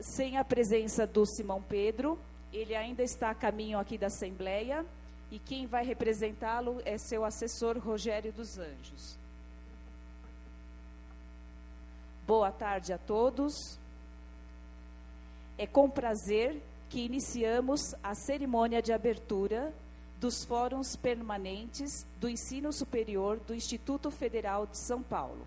Sem a presença do Simão Pedro, ele ainda está a caminho aqui da Assembleia, e quem vai representá-lo é seu assessor Rogério dos Anjos. Boa tarde a todos. É com prazer que iniciamos a cerimônia de abertura dos Fóruns Permanentes do Ensino Superior do Instituto Federal de São Paulo.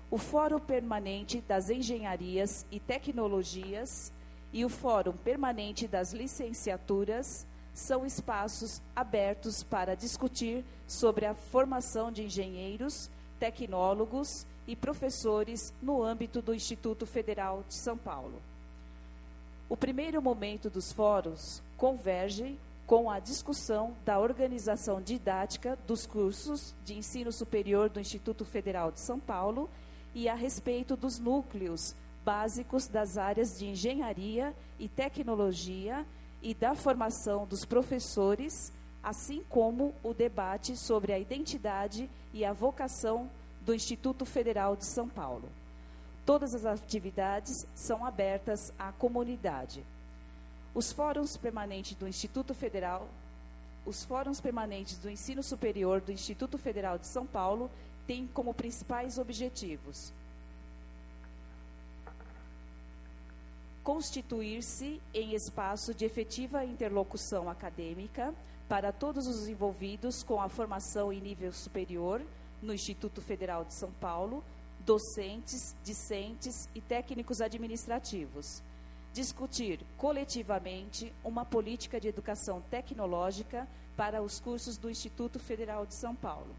O Fórum Permanente das Engenharias e Tecnologias e o Fórum Permanente das Licenciaturas são espaços abertos para discutir sobre a formação de engenheiros, tecnólogos e professores no âmbito do Instituto Federal de São Paulo. O primeiro momento dos fóruns converge com a discussão da organização didática dos cursos de ensino superior do Instituto Federal de São Paulo e a respeito dos núcleos básicos das áreas de engenharia e tecnologia e da formação dos professores, assim como o debate sobre a identidade e a vocação do Instituto Federal de São Paulo. Todas as atividades são abertas à comunidade. Os fóruns permanentes do Instituto Federal, os fóruns permanentes do ensino superior do Instituto Federal de São Paulo têm como principais objetivos: constituir-se em espaço de efetiva interlocução acadêmica para todos os envolvidos com a formação em nível superior no Instituto Federal de São Paulo, docentes, discentes e técnicos administrativos. Discutir coletivamente uma política de educação tecnológica para os cursos do Instituto Federal de São Paulo.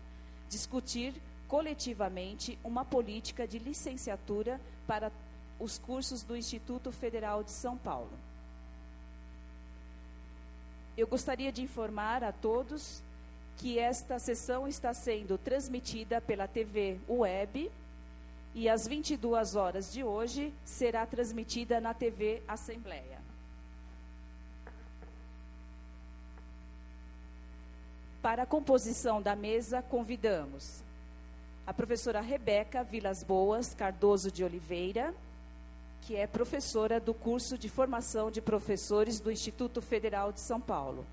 Discutir coletivamente uma política de licenciatura para os cursos do Instituto Federal de São Paulo. Eu gostaria de informar a todos que esta sessão está sendo transmitida pela TV Web e às 22 horas de hoje será transmitida na TV Assembleia. Para a composição da mesa, convidamos a professora Rebeca Vilas Boas Cardoso de Oliveira, que é professora do curso de formação de professores do Instituto Federal de São Paulo.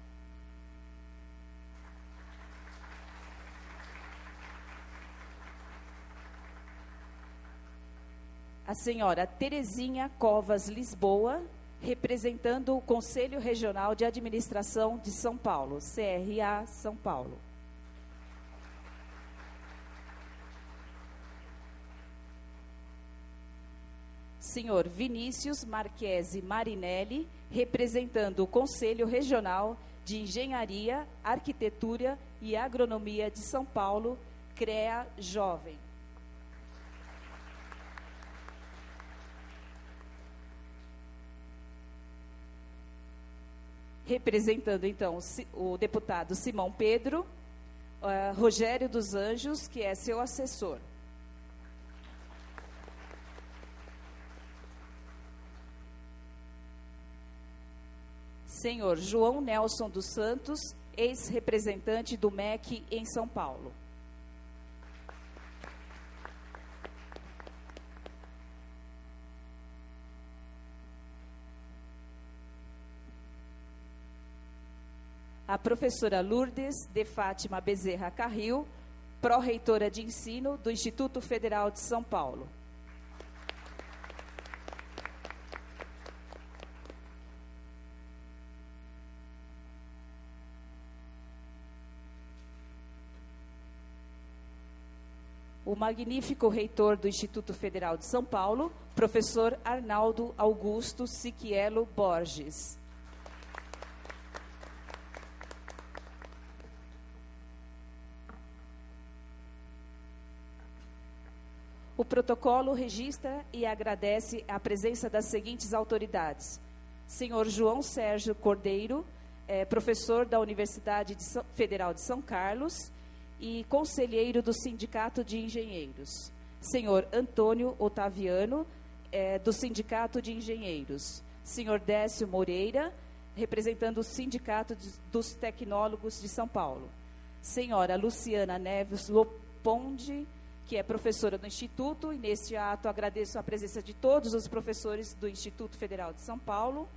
A senhora Terezinha Covas Lisboa, representando o Conselho Regional de Administração de São Paulo, CRA São Paulo. Senhor Vinícius Marquese Marinelli, representando o Conselho Regional de Engenharia, Arquitetura e Agronomia de São Paulo, CREA Jovem. Representando, então, o deputado Simão Pedro, Rogério dos Anjos, que é seu assessor. Senhor João Nelson dos Santos, ex-representante do MEC em São Paulo. A professora Lourdes de Fátima Bezerra Carril, pró-reitora de ensino do Instituto Federal de São Paulo. O magnífico reitor do Instituto Federal de São Paulo, professor Arnaldo Augusto Siquielo Borges. O protocolo registra e agradece a presença das seguintes autoridades: senhor João Sérgio Cordeiro, professor da Universidade Federal de São Carlos e conselheiro do Sindicato de Engenheiros. Senhor Antônio Otaviano, do Sindicato de Engenheiros. Senhor Décio Moreira, representando o Sindicato dos Tecnólogos de São Paulo. Senhora Luciana Neves Loponde, que é professora do Instituto, e neste ato agradeço a presença de todos os professores do Instituto Federal de São Paulo.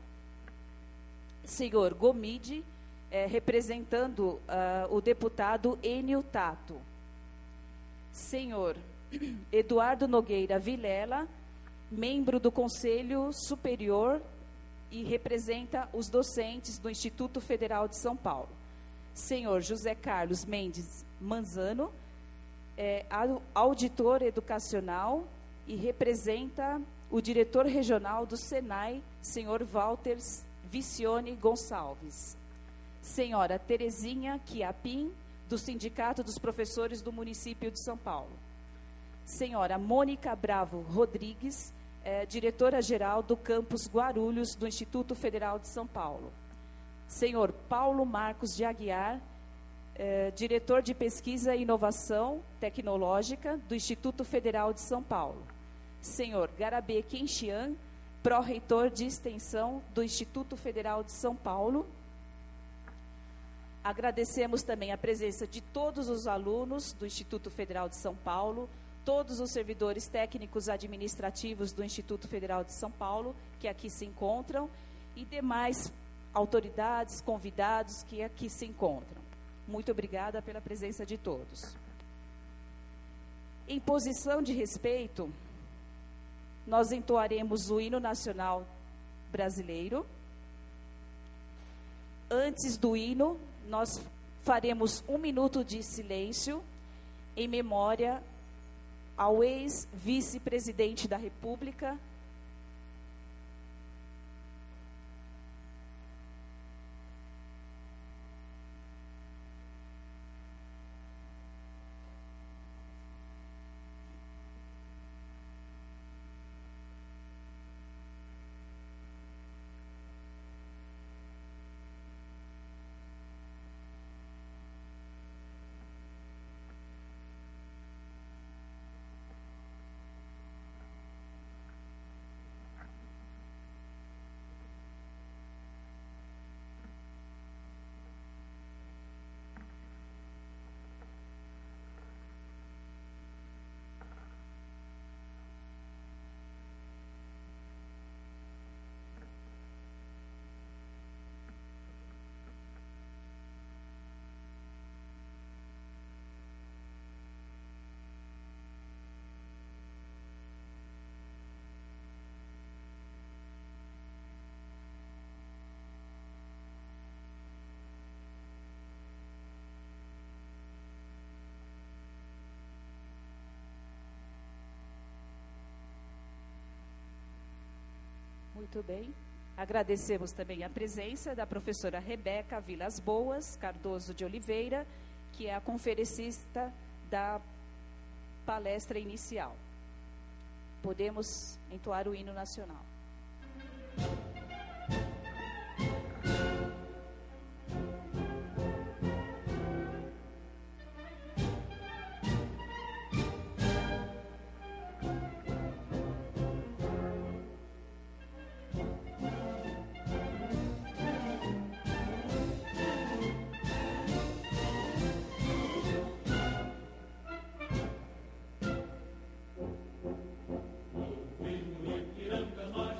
Senhor Gomide, representando o deputado Enio Tato. Senhor Eduardo Nogueira Vilela, membro do Conselho Superior e representa os docentes do Instituto Federal de São Paulo. Senhor José Carlos Mendes Manzano, auditor educacional e representa o diretor regional do SENAI, senhor Walter Vicione Gonçalves. Senhora Terezinha Chiapim, do Sindicato dos Professores do Município de São Paulo. Senhora Mônica Bravo Rodrigues, diretora-geral do campus Guarulhos, do Instituto Federal de São Paulo. Senhor Paulo Marcos de Aguiar, diretor de Pesquisa e Inovação Tecnológica do Instituto Federal de São Paulo. Senhor Garabê Kenchian, pró-reitor de Extensão do Instituto Federal de São Paulo. Agradecemos também a presença de todos os alunos do Instituto Federal de São Paulo, todos os servidores técnicos administrativos do Instituto Federal de São Paulo, que aqui se encontram, e demais autoridades, convidados que aqui se encontram. Muito obrigada pela presença de todos. Em posição de respeito, nós entoaremos o hino nacional brasileiro. Antes do hino, nós faremos 1 minuto de silêncio em memória ao ex-vice-presidente da República, Muito bem. Agradecemos também a presença da professora Rebeca Vilas Boas Cardoso de Oliveira, que é a conferencista da palestra inicial. Podemos entoar o hino nacional. Ipiranga,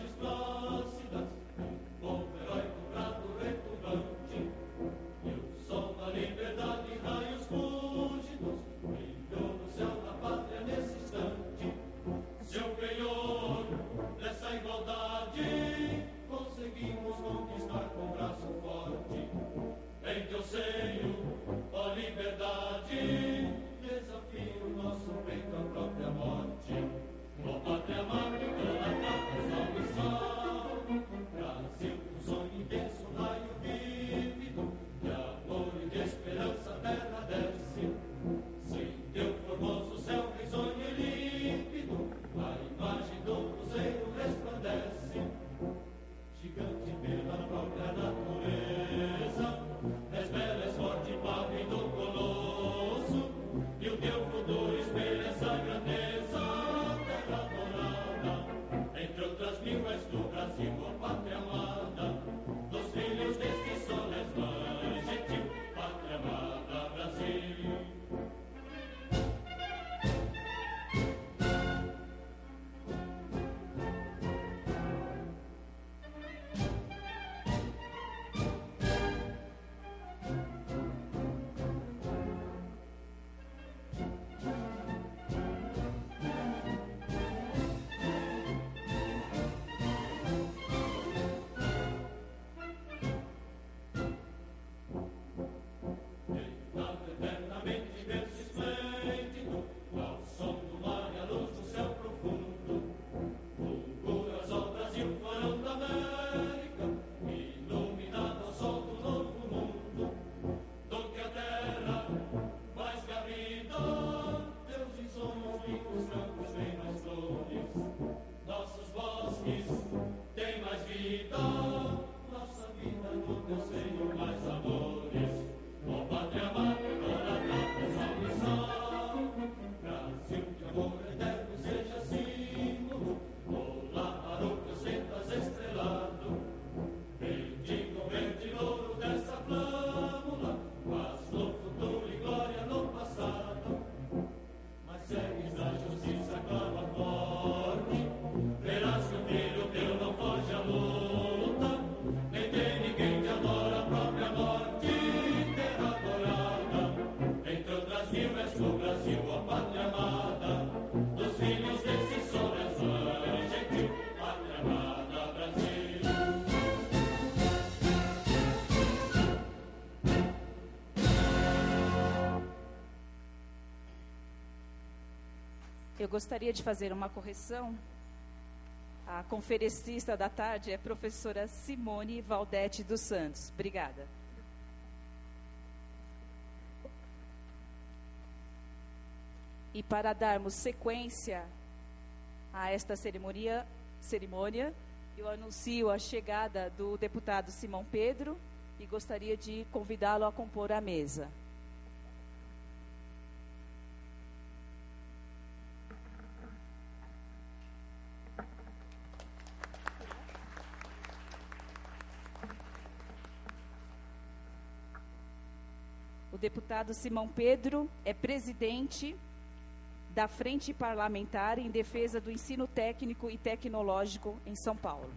do Brasil, a pátria amada, dos filhos desse sol e gentil, pátria amada Brasil. Eu gostaria de fazer uma correção. A conferencista da tarde é a professora Simone Valdete dos Santos. Obrigada. E para darmos sequência a esta cerimônia, eu anuncio a chegada do deputado Simão Pedro e gostaria de convidá-lo a compor a mesa. O deputado Simão Pedro é presidente da Frente Parlamentar em Defesa do Ensino Técnico e Tecnológico em São Paulo.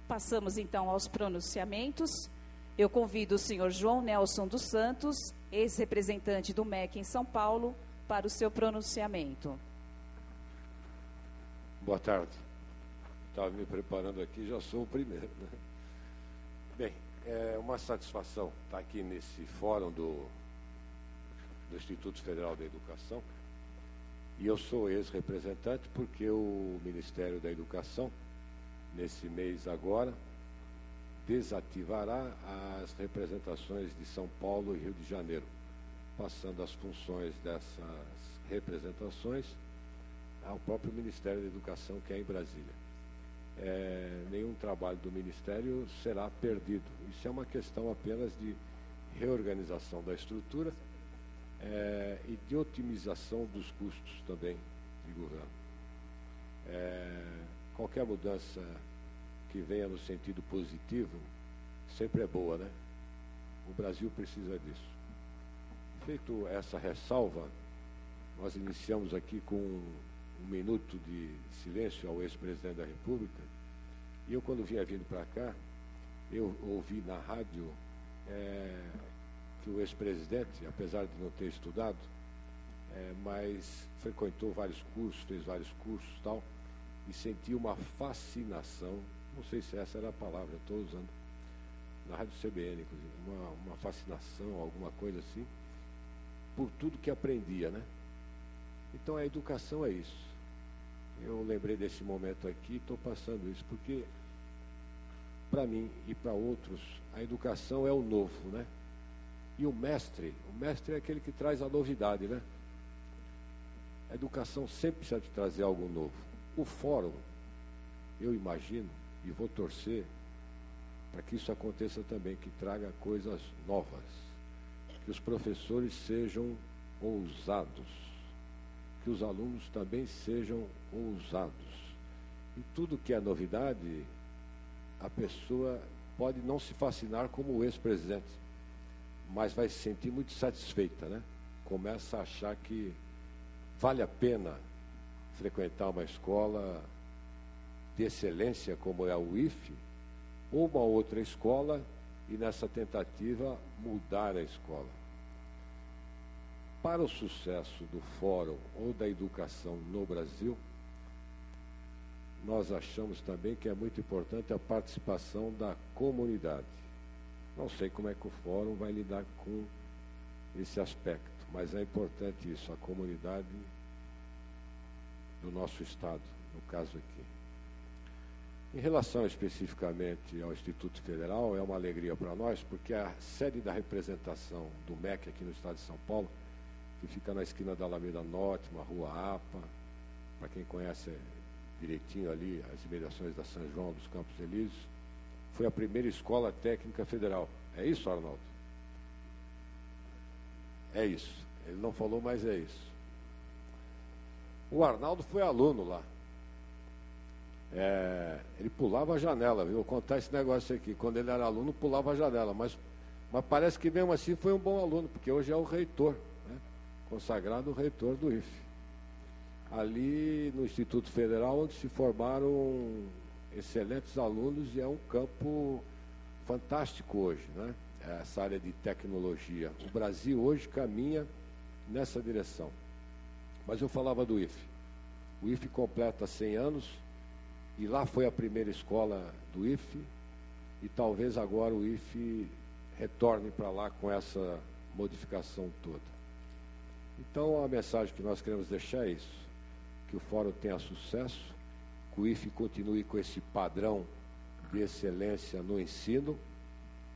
Passamos então aos pronunciamentos. Eu convido o senhor João Nelson dos Santos, ex-representante do MEC em São Paulo, para o seu pronunciamento. Boa tarde. Estava me preparando aqui, já sou o primeiro, né? Bem, é uma satisfação estar aqui nesse fórum do Instituto Federal da Educação. E eu sou ex-representante porque o Ministério da Educação, nesse mês agora, desativará as representações de São Paulo e Rio de Janeiro, passando as funções dessas representações ao próprio Ministério da Educação, que é em Brasília. Nenhum trabalho do Ministério será perdido. Isso é uma questão apenas de reorganização da estrutura e de otimização dos custos também de governo. Qualquer mudança que venha no sentido positivo, sempre é boa, né? O Brasil precisa disso. Feito essa ressalva, nós iniciamos aqui com um minuto de silêncio ao ex-presidente da República, e eu, quando vinha vindo para cá, eu ouvi na rádio que o ex-presidente, apesar de não ter estudado, mas frequentou vários cursos, fez vários cursos e tal, e sentiu uma fascinação. Não sei se essa era a palavra, eu estou usando na Rádio CBN, inclusive, uma fascinação, alguma coisa assim, por tudo que aprendia, né? Então a educação é isso. Eu lembrei desse momento aqui e estou passando isso, porque para mim e para outros, a educação é o novo, né? E o mestre é aquele que traz a novidade, né? A educação sempre precisa de trazer algo novo. O fórum, eu imagino, e vou torcer para que isso aconteça também, que traga coisas novas, que os professores sejam ousados, que os alunos também sejam ousados. E tudo que é novidade, a pessoa pode não se fascinar como o ex-presidente, mas vai se sentir muito satisfeita, né? Começa a achar que vale a pena frequentar uma escola de excelência como é a UIF, ou uma outra escola, e nessa tentativa mudar a escola. Para o sucesso do fórum ou da educação no Brasil, nós achamos também que é muito importante a participação da comunidade. Não sei como é que o fórum vai lidar com esse aspecto, mas é importante isso, a comunidade do nosso estado, no caso aqui. Em relação especificamente ao Instituto Federal, é uma alegria para nós, porque a sede da representação do MEC aqui no estado de São Paulo, que fica na esquina da Alameda Norte, uma rua APA, para quem conhece direitinho ali as imediações da São João dos Campos Elíseos, foi a primeira escola técnica federal. É isso, Arnaldo? É isso. Ele não falou, mas é isso. O Arnaldo foi aluno lá. Ele pulava a janela, viu? Vou contar esse negócio aqui. Quando ele era aluno, pulava a janela, mas Mas parece que mesmo assim foi um bom aluno, porque hoje é o reitor, né? Consagrado reitor do IFE. Ali no Instituto Federal, onde se formaram excelentes alunos, e é um campo fantástico hoje, né? Essa área de tecnologia. O Brasil hoje caminha nessa direção. Mas eu falava do IFE. O IFE completa 100 anos, e lá foi a primeira escola do IFE, e talvez agora o IFE retorne para lá com essa modificação toda. Então, a mensagem que nós queremos deixar é isso: que o Fórum tenha sucesso, que o IFE continue com esse padrão de excelência no ensino,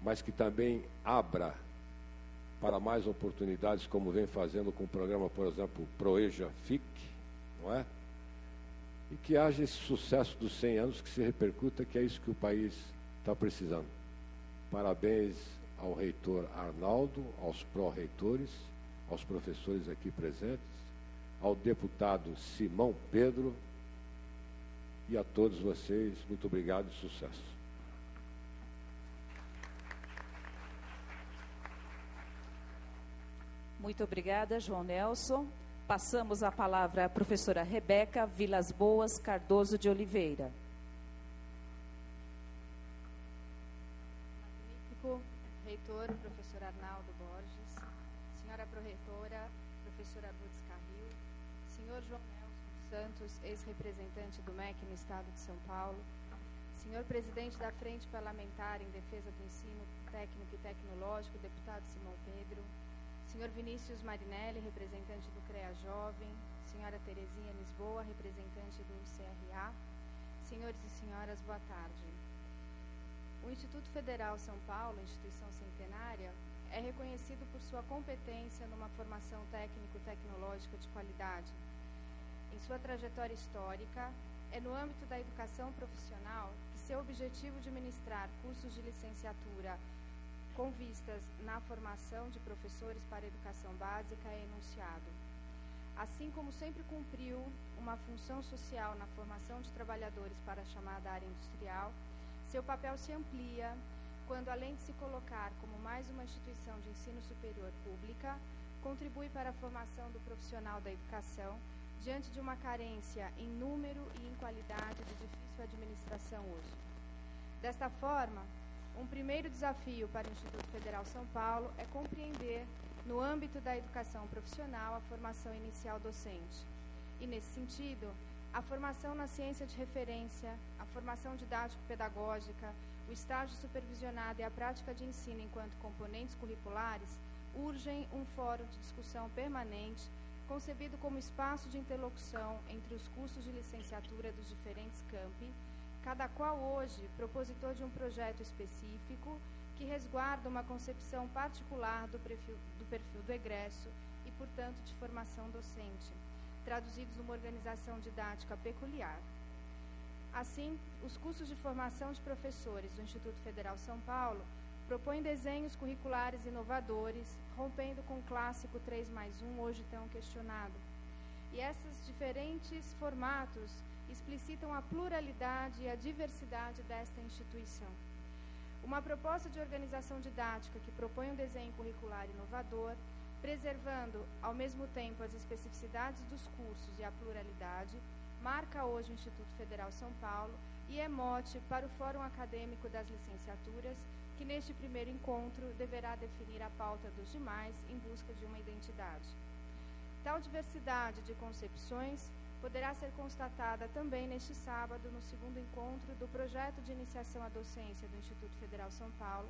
mas que também abra para mais oportunidades, como vem fazendo com o programa, por exemplo, Proeja FIC, não é? E que haja esse sucesso dos 100 anos, que se repercuta, que é isso que o país está precisando. Parabéns ao reitor Arnaldo, aos pró-reitores, aos professores aqui presentes, ao deputado Simão Pedro e a todos vocês. Muito obrigado e sucesso. Muito obrigada, João Nelson. Passamos a palavra à professora Rebeca Vilas Boas Cardoso de Oliveira. Magnífico reitor, professor Arnaldo Borges, senhora pró-reitora, professora Lourdes Carril, senhor João Nelson Santos, ex-representante do MEC no Estado de São Paulo, senhor presidente da Frente Parlamentar em Defesa do Ensino Técnico e Tecnológico, deputado Simão Pedro, senhor Vinícius Marinelli, representante do CREA Jovem, senhora Terezinha Lisboa, representante do CRA, senhores e senhoras, boa tarde. O Instituto Federal São Paulo, instituição centenária, é reconhecido por sua competência numa formação técnico-tecnológica de qualidade. Em sua trajetória histórica, é no âmbito da educação profissional que seu objetivo de ministrar cursos de licenciatura com vistas na formação de professores para a educação básica é enunciado. Assim como sempre cumpriu uma função social na formação de trabalhadores para a chamada área industrial, seu papel se amplia quando, além de se colocar como mais uma instituição de ensino superior pública, contribui para a formação do profissional da educação diante de uma carência em número e em qualidade de difícil administração hoje. Desta forma, um primeiro desafio para o Instituto Federal São Paulo é compreender, no âmbito da educação profissional, a formação inicial docente. E, nesse sentido, a formação na ciência de referência, a formação didático-pedagógica, o estágio supervisionado e a prática de ensino enquanto componentes curriculares urgem um fórum de discussão permanente, concebido como espaço de interlocução entre os cursos de licenciatura dos diferentes campi, cada qual hoje propositor de um projeto específico que resguarda uma concepção particular do perfil do egresso e, portanto, de formação docente, traduzidos numa organização didática peculiar. Assim, os cursos de formação de professores do Instituto Federal São Paulo propõem desenhos curriculares inovadores, rompendo com o clássico 3+1, hoje tão questionado. E esses diferentes formatos explicitam a pluralidade e a diversidade desta instituição. Uma proposta de organização didática que propõe um desenho curricular inovador, preservando, ao mesmo tempo, as especificidades dos cursos e a pluralidade, marca hoje o Instituto Federal São Paulo e é mote para o Fórum Acadêmico das Licenciaturas, que neste primeiro encontro deverá definir a pauta dos demais em busca de uma identidade. Tal diversidade de concepções poderá ser constatada também neste sábado, no segundo encontro do projeto de iniciação à docência do Instituto Federal São Paulo,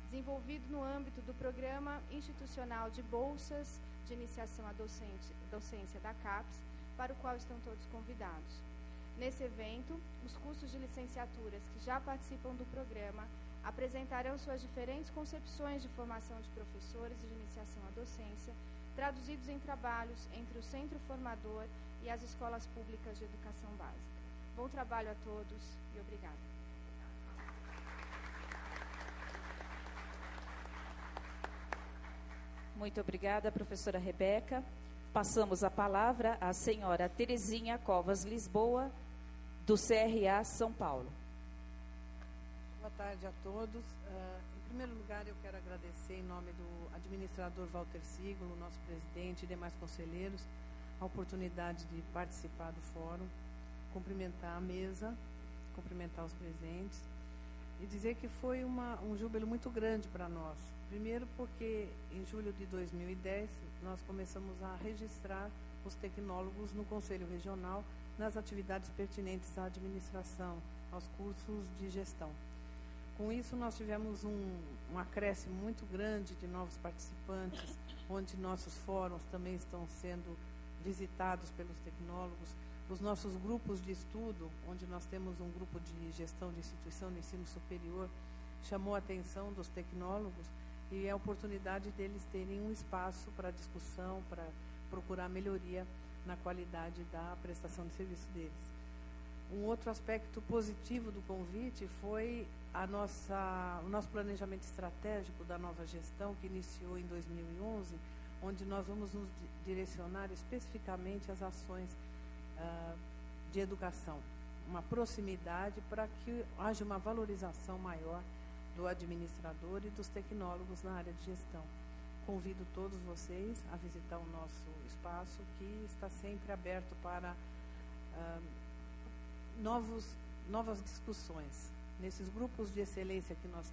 desenvolvido no âmbito do Programa Institucional de Bolsas de Iniciação à Docência da CAPES, para o qual estão todos convidados. Nesse evento, os cursos de licenciaturas que já participam do programa apresentarão suas diferentes concepções de formação de professores e de iniciação à docência, traduzidos em trabalhos entre o Centro Formador e as escolas públicas de educação básica. Bom trabalho a todos e obrigada. Muito obrigada, professora Rebeca. Passamos a palavra à senhora Terezinha Covas Lisboa, do CRA São Paulo. Boa tarde a todos. Em primeiro lugar, eu quero agradecer em nome do administrador Walter Siglo, nosso presidente e demais conselheiros, a oportunidade de participar do fórum, cumprimentar a mesa, cumprimentar os presentes e dizer que foi um júbilo muito grande para nós. Primeiro porque em julho de 2010 nós começamos a registrar os tecnólogos no Conselho Regional nas atividades pertinentes à administração, aos cursos de gestão. Com isso, nós tivemos um acréscimo muito grande de novos participantes, onde nossos fóruns também estão sendo visitados pelos tecnólogos, os nossos grupos de estudo, onde nós temos um grupo de gestão de instituição de ensino superior, chamou a atenção dos tecnólogos e é a oportunidade deles terem um espaço para discussão, para procurar melhoria na qualidade da prestação de serviço deles. Um outro aspecto positivo do convite foi o nosso planejamento estratégico da nova gestão, que iniciou em 2011, onde nós vamos nos direcionar especificamente às ações de educação, uma proximidade para que haja uma valorização maior do administrador e dos tecnólogos na área de gestão. Convido todos vocês a visitar o nosso espaço, que está sempre aberto para novas discussões. Nesses grupos de excelência que nós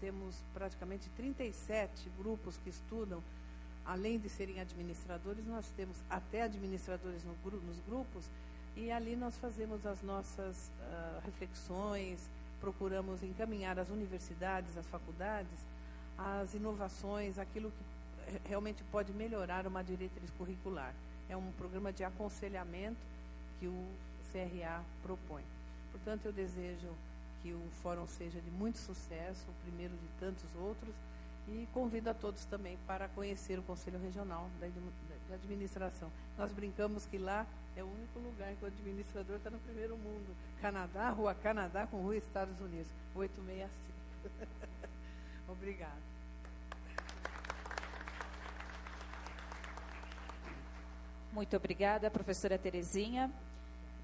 temos praticamente 37 grupos que estudam, além de serem administradores, nós temos até administradores nos grupos, e ali nós fazemos as nossas reflexões, procuramos encaminhar as universidades, as faculdades, as inovações, aquilo que realmente pode melhorar uma diretriz curricular. É um programa de aconselhamento que o CRA propõe. Portanto, eu desejo que o fórum seja de muito sucesso, o primeiro de tantos outros, e convido a todos também para conhecer o Conselho Regional de Administração. Nós brincamos que lá é o único lugar que o administrador está no primeiro mundo. Canadá, Rua Canadá com Rua Estados Unidos, 865. Obrigada. Muito obrigada, professora Terezinha.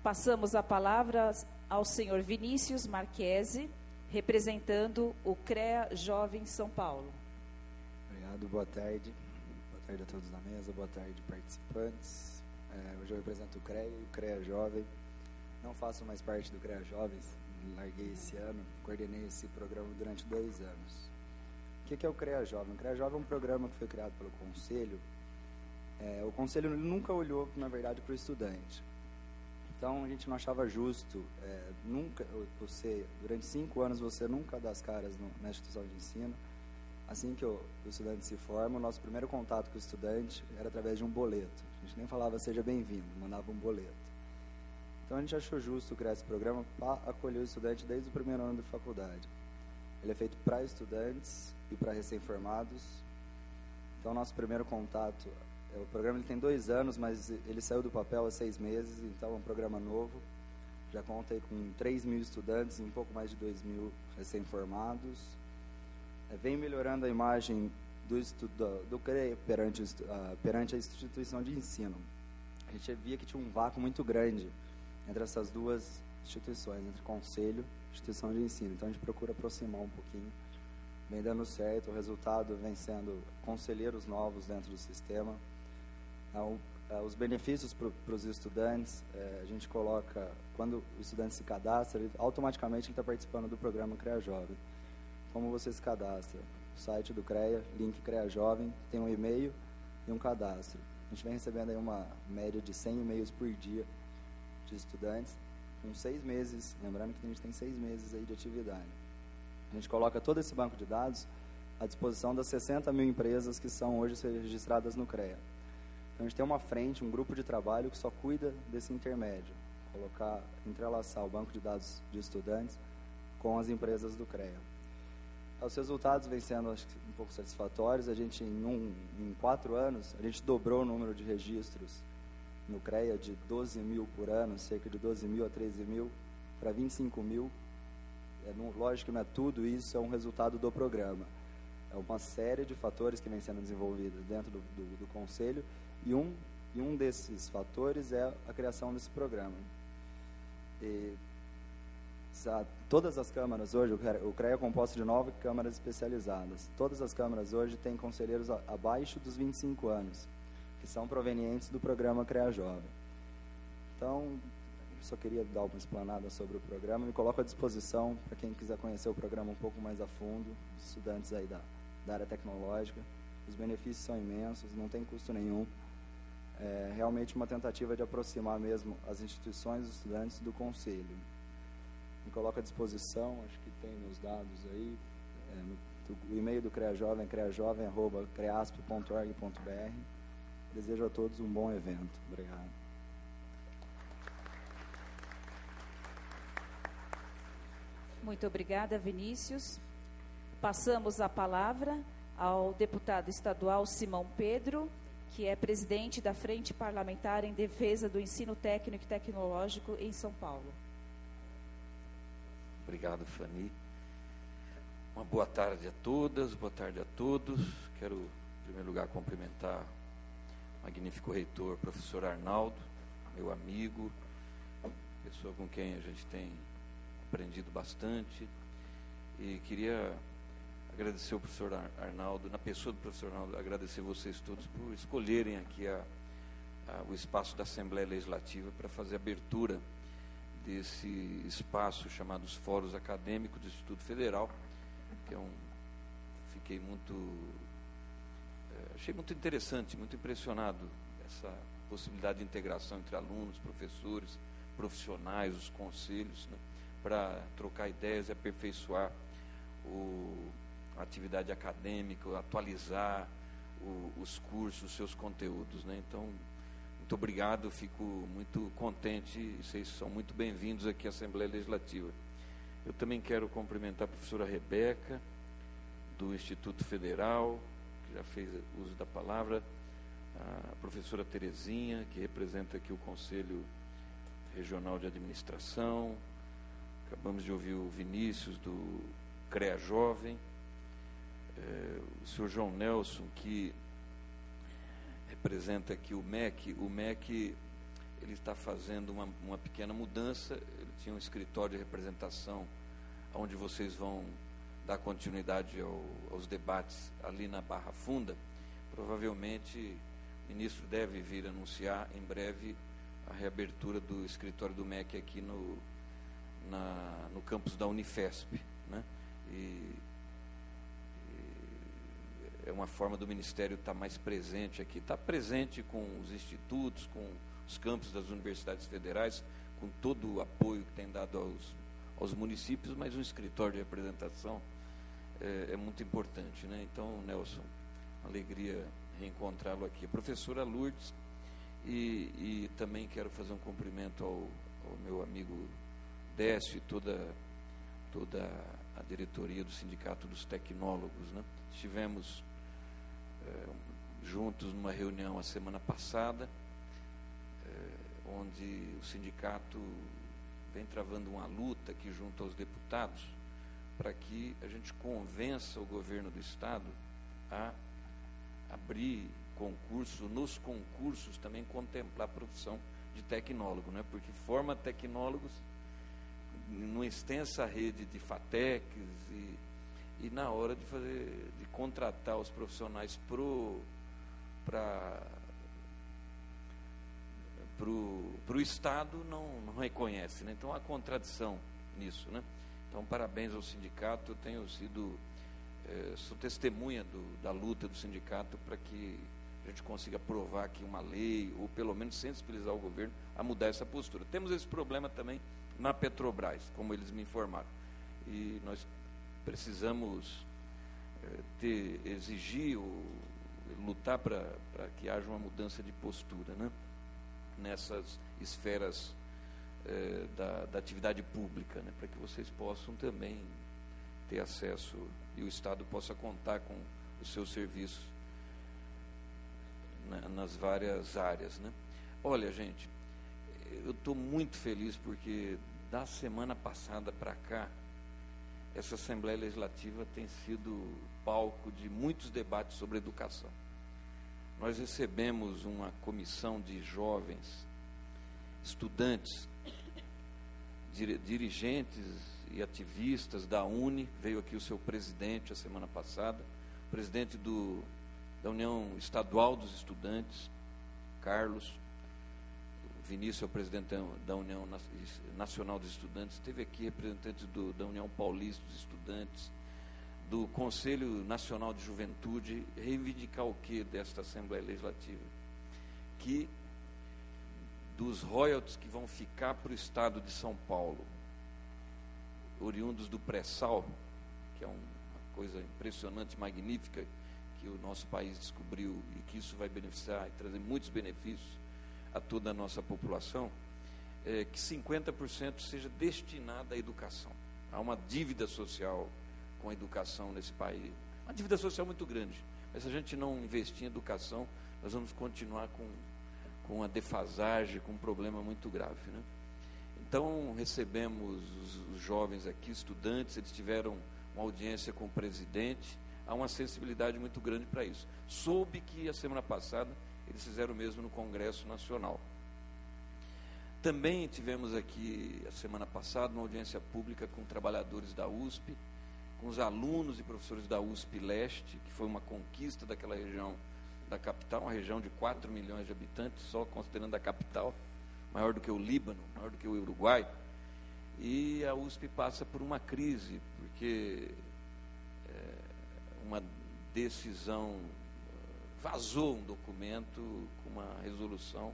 Passamos a palavra ao senhor Vinícius Marquese, representando o CREA Jovem São Paulo. Obrigado, boa tarde. Boa tarde a todos na mesa, boa tarde, participantes. Hoje eu represento o CREA e o CREA Jovem. Não faço mais parte do CREA Jovens, larguei esse ano, coordenei esse programa durante 2 anos. O que é o CREA Jovem? O CREA Jovem é um programa que foi criado pelo Conselho. O Conselho nunca olhou, na verdade, para o estudante. Então, a gente não achava justo, durante 5 anos, você nunca dá as caras na instituição de ensino. Assim que o estudante se forma, o nosso primeiro contato com o estudante era através de um boleto. A gente nem falava seja bem-vindo, mandava um boleto. Então, a gente achou justo criar esse programa para acolher o estudante desde o primeiro ano de faculdade. Ele é feito para estudantes e para recém-formados. Então, nosso primeiro contato... O programa ele tem 2 anos, mas ele saiu do papel há 6 meses, então é um programa novo. Já conta aí com 3.000 estudantes e um pouco mais de 2.000 recém-formados. Vem melhorando a imagem do CREA perante a instituição de ensino. A gente via que tinha um vácuo muito grande entre essas duas instituições, entre Conselho e instituição de ensino. Então a gente procura aproximar um pouquinho. Vem dando certo, o resultado vem sendo conselheiros novos dentro do sistema. Os benefícios para os estudantes, a gente coloca, quando o estudante se cadastra, automaticamente ele está participando do programa CREA Jovem. Como você se cadastra? O site do CREA, link CREA Jovem, tem um e-mail e um cadastro. A gente vem recebendo aí uma média de 100 e-mails por dia de estudantes, com 6 meses, lembrando que a gente tem 6 meses aí de atividade. A gente coloca todo esse banco de dados à disposição das 60.000 empresas que são hoje registradas no CREA. Então, a gente tem uma frente, um grupo de trabalho que só cuida desse intermédio, entrelaçar o banco de dados de estudantes com as empresas do CREA. Os resultados vêm sendo, acho que, um pouco satisfatórios. A gente, em 4 anos, a gente dobrou o número de registros no CREA de 12.000 por ano, cerca de 12.000 a 13.000, para 25.000. Lógico que não é tudo isso, é um resultado do programa. É uma série de fatores que vem sendo desenvolvidos dentro do Conselho, e um desses fatores é a criação desse programa. Todas as câmaras hoje, o CREA é composto de 9 câmaras especializadas. Todas as câmaras hoje têm conselheiros abaixo dos 25 anos, que são provenientes do programa CREA Jovem. Então, eu só queria dar uma explanada sobre o programa. Me coloco à disposição para quem quiser conhecer o programa um pouco mais a fundo, estudantes aí da área tecnológica. Os benefícios são imensos, não tem custo nenhum. É realmente uma tentativa de aproximar mesmo as instituições, os estudantes do conselho. Me coloco à disposição, acho que tem meus dados aí. O e-mail do CREA Jovem é creajovem@creasp.org.br. Desejo a todos um bom evento. Obrigado. Muito obrigada, Vinícius. Passamos a palavra ao deputado estadual Simão Pedro, que é presidente da Frente Parlamentar em Defesa do Ensino Técnico e Tecnológico em São Paulo. Obrigado, Fanny. Uma boa tarde a todas, boa tarde a todos. Quero, em primeiro lugar, cumprimentar o magnífico reitor, professor Arnaldo, meu amigo, pessoa com quem a gente tem aprendido bastante. E queria agradecer ao professor Arnaldo, na pessoa do professor Arnaldo, agradecer vocês todos por escolherem aqui o espaço da Assembleia Legislativa para fazer a abertura desse espaço chamado os Fóruns Acadêmicos do Instituto Federal, que achei muito interessante, muito impressionado essa possibilidade de integração entre alunos, professores, profissionais, os conselhos, né, para trocar ideias e aperfeiçoar a atividade acadêmica, atualizar os cursos, os seus conteúdos, né? Então, muito obrigado, fico muito contente, vocês são muito bem-vindos aqui à Assembleia Legislativa. Eu também quero cumprimentar a professora Rebeca, do Instituto Federal, que já fez uso da palavra, a professora Terezinha, que representa aqui o Conselho Regional de Administração, acabamos de ouvir o Vinícius, do CREA Jovem, o senhor João Nelson, que representa aqui o MEC. O MEC, ele está fazendo uma pequena mudança. Ele tinha um escritório de representação onde vocês vão dar continuidade aos debates ali na Barra Funda. Provavelmente o ministro deve vir anunciar em breve a reabertura do escritório do MEC aqui no campus da Unifesp, né? É uma forma do Ministério estar mais presente aqui, estar presente com os institutos, com os campos das universidades federais, com todo o apoio que tem dado aos municípios, mas um escritório de representação é muito importante, né? Então, Nelson, alegria reencontrá-lo aqui. A professora Lourdes, e também quero fazer um cumprimento ao meu amigo Décio e toda a diretoria do Sindicato dos Tecnólogos, né? Estivemos juntos numa reunião a semana passada, onde o sindicato vem travando uma luta aqui junto aos deputados para que a gente convença o governo do Estado a abrir concurso, nos concursos também contemplar a profissão de tecnólogo, né? Porque forma tecnólogos numa extensa rede de FATECs e na hora de contratar os profissionais para o Estado não reconhece, né? Então há contradição nisso, né? Então parabéns ao sindicato. Eu tenho sido sou testemunha da luta do sindicato para que a gente consiga aprovar aqui uma lei, ou pelo menos sensibilizar o governo a mudar essa postura. Temos esse problema também na Petrobras, como eles me informaram, e nós precisamos exigir ou lutar para que haja uma mudança de postura, né? Nessas esferas da atividade pública, né? Para que vocês possam também ter acesso e o Estado possa contar com os seus serviços nas várias áreas, né? Olha, gente, eu estou muito feliz porque da semana passada para cá essa Assembleia Legislativa tem sido palco de muitos debates sobre educação. Nós recebemos uma comissão de jovens, estudantes dirigentes e ativistas da UNE, veio aqui o seu presidente a semana passada, o presidente da União Estadual dos Estudantes, Carlos, o Vinícius é o presidente da União Nacional dos Estudantes, teve aqui representantes da União Paulista dos Estudantes, do Conselho Nacional de Juventude, reivindicar o que desta Assembleia Legislativa? Que dos royalties que vão ficar para o Estado de São Paulo, oriundos do pré-sal, que é uma coisa impressionante, magnífica, que o nosso país descobriu e que isso vai beneficiar e trazer muitos benefícios a toda a nossa população, que 50% seja destinado à educação. Há uma dívida social com a educação nesse país, uma dívida social muito grande, mas se a gente não investir em educação, nós vamos continuar com uma defasagem, com um problema muito grave, né? Então, recebemos os jovens aqui, estudantes, eles tiveram uma audiência com o presidente, há uma sensibilidade muito grande para isso. Soube que a semana passada eles fizeram o mesmo no Congresso Nacional. Também tivemos aqui, a semana passada, uma audiência pública com trabalhadores da USP, com os alunos e professores da USP Leste, que foi uma conquista daquela região da capital, uma região de 4 milhões de habitantes, só considerando a capital, maior do que o Líbano, maior do que o Uruguai, e a USP passa por uma crise, porque uma decisão, vazou um documento com uma resolução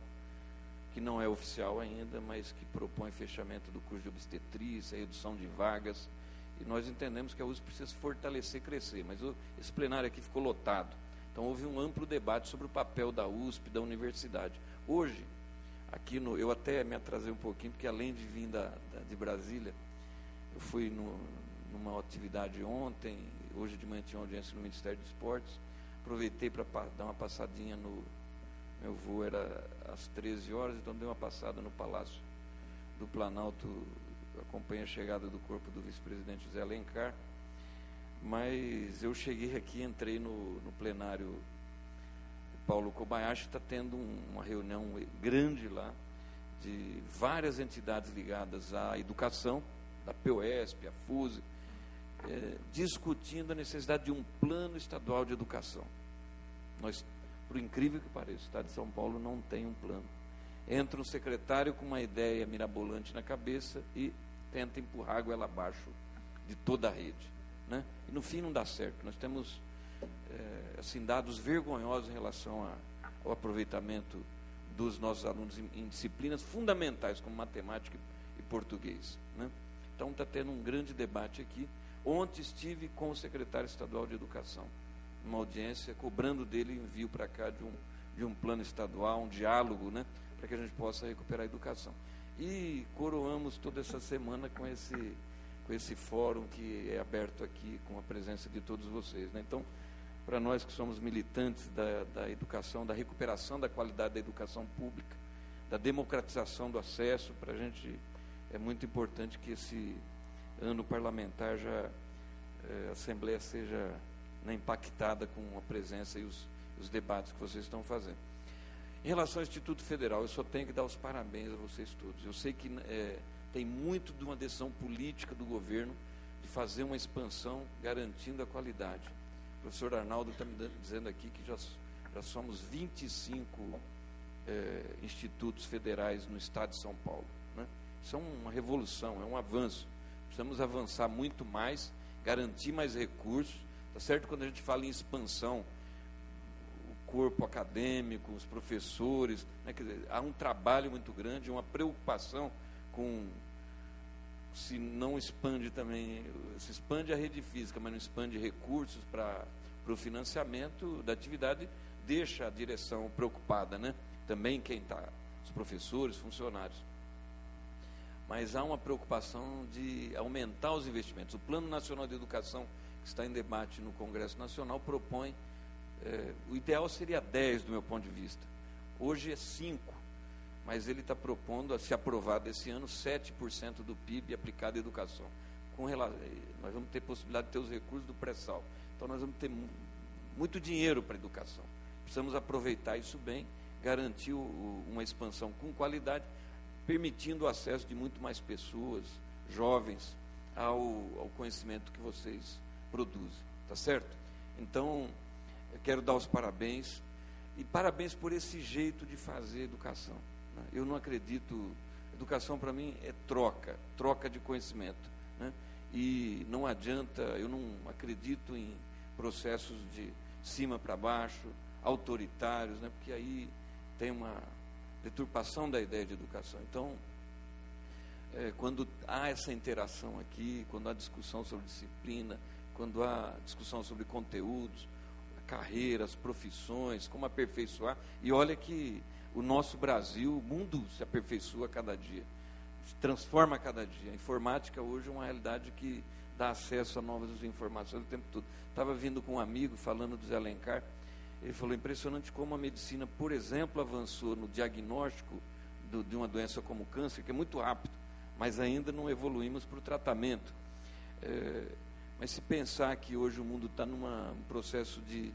que não é oficial ainda, mas que propõe fechamento do curso de obstetrícia, redução de vagas, e nós entendemos que a USP precisa se fortalecer, crescer, mas esse plenário aqui ficou lotado. Então houve um amplo debate sobre o papel da USP, da universidade. Hoje, aqui eu até me atrasei um pouquinho, porque além de vir de Brasília, eu fui numa atividade ontem, hoje de manhã tinha uma audiência no Ministério dos Esportes, aproveitei para dar uma passadinha meu voo era às 13 horas, então dei uma passada no Palácio do Planalto, acompanhei a chegada do corpo do vice-presidente José Alencar, mas eu cheguei aqui, entrei no plenário Paulo Kobayashi, está tendo uma reunião grande lá, de várias entidades ligadas à educação, da POSP, a FUSE, discutindo a necessidade de um plano estadual de educação. Nós, por incrível que pareça, o Estado de São Paulo não tem um plano. Entra um secretário com uma ideia mirabolante na cabeça e tenta empurrar a goela abaixo de toda a rede, né? E no fim não dá certo. Nós temos assim, dados vergonhosos em relação ao aproveitamento dos nossos alunos em disciplinas fundamentais como matemática e português, né? Então está tendo um grande debate aqui. Ontem estive com o secretário estadual de Educação, numa audiência, cobrando dele envio para cá de um plano estadual, um diálogo, né, para que a gente possa recuperar a educação. E coroamos toda essa semana com esse fórum que é aberto aqui, com a presença de todos vocês, né? Então, para nós que somos militantes da educação, da recuperação da qualidade da educação pública, da democratização do acesso, para a gente é muito importante que esse ano parlamentar a Assembleia seja, né, impactada com a presença e os debates que vocês estão fazendo. Em relação ao Instituto Federal, eu só tenho que dar os parabéns a vocês todos. Eu sei que tem muito de uma decisão política do governo de fazer uma expansão garantindo a qualidade. O professor Arnaldo está me dizendo aqui que já somos 25 institutos federais no estado de São Paulo, né? Isso é uma revolução, é um avanço. Precisamos avançar muito mais, garantir mais recursos. Tá certo? Quando a gente fala em expansão, o corpo acadêmico, os professores, né, quer dizer, há um trabalho muito grande, uma preocupação com, se não expande também, se expande a rede física, mas não expande recursos para o financiamento da atividade, deixa a direção preocupada, né? Também quem está, os professores, funcionários. Mas há uma preocupação de aumentar os investimentos. O Plano Nacional de Educação, que está em debate no Congresso Nacional, propõe, o ideal seria 10 do meu ponto de vista, hoje é 5, mas ele está propondo, se aprovado esse ano, 7% do PIB aplicado à educação. Nós vamos ter possibilidade de ter os recursos do pré-sal, então nós vamos ter muito dinheiro para a educação. Precisamos aproveitar isso bem, garantir uma expansão com qualidade, permitindo o acesso de muito mais pessoas, jovens, ao conhecimento que vocês produzem, tá certo? Então, eu quero dar os parabéns, e parabéns por esse jeito de fazer educação, né? Eu não acredito, educação para mim é troca de conhecimento, né? E não adianta, eu não acredito em processos de cima para baixo, autoritários, né? Porque aí tem uma deturpação da ideia de educação. Então, quando há essa interação aqui, quando há discussão sobre disciplina, quando há discussão sobre conteúdos, carreiras, profissões, como aperfeiçoar, e olha que o nosso Brasil, o mundo se aperfeiçoa a cada dia, se transforma a cada dia. A informática hoje é uma realidade que dá acesso a novas informações o tempo todo. Estava vindo com um amigo, falando do Zé Alencar, ele falou, impressionante como a medicina, por exemplo, avançou no diagnóstico de uma doença como câncer, que é muito rápido, mas ainda não evoluímos para o tratamento. Mas se pensar que hoje o mundo está num processo de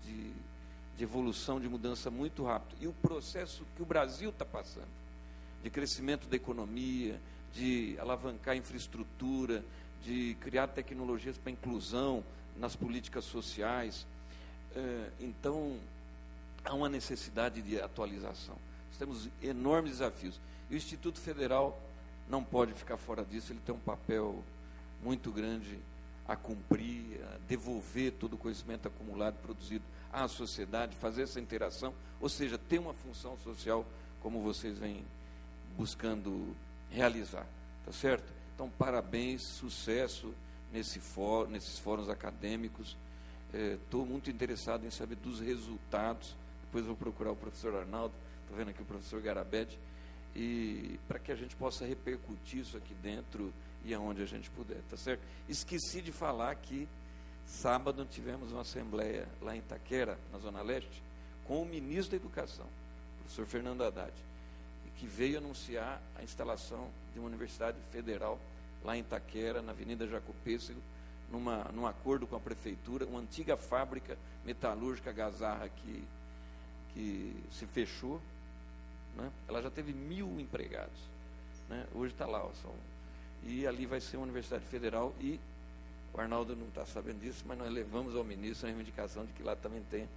evolução, de mudança muito rápido, e o processo que o Brasil está passando, de crescimento da economia, de alavancar a infraestrutura, de criar tecnologias para inclusão nas políticas sociais, então há uma necessidade de atualização. Nós temos enormes desafios. E o Instituto Federal não pode ficar fora disso, ele tem um papel muito grande a cumprir, a devolver todo o conhecimento acumulado, produzido à sociedade, fazer essa interação, ou seja, ter uma função social como vocês vêm buscando realizar, tá certo? Então, parabéns, sucesso nesses fóruns acadêmicos. Estou muito interessado em saber dos resultados. Depois vou procurar o professor Arnaldo, estou vendo aqui o professor Garabete, e para que a gente possa repercutir isso aqui dentro e aonde a gente puder, tá certo? Esqueci de falar que sábado tivemos uma assembleia lá em Itaquera, na Zona Leste, com o ministro da Educação, o professor Fernando Haddad, e que veio anunciar a instalação de uma universidade federal lá em Itaquera, na Avenida Jacob Pêssego, num acordo com a prefeitura, uma antiga fábrica metalúrgica Gazarra que se fechou, né? Ela já teve 1.000 empregados, né? Hoje está lá, e ali vai ser uma universidade federal, e o Arnaldo não está sabendo disso, mas nós levamos ao ministro a reivindicação de que lá também tem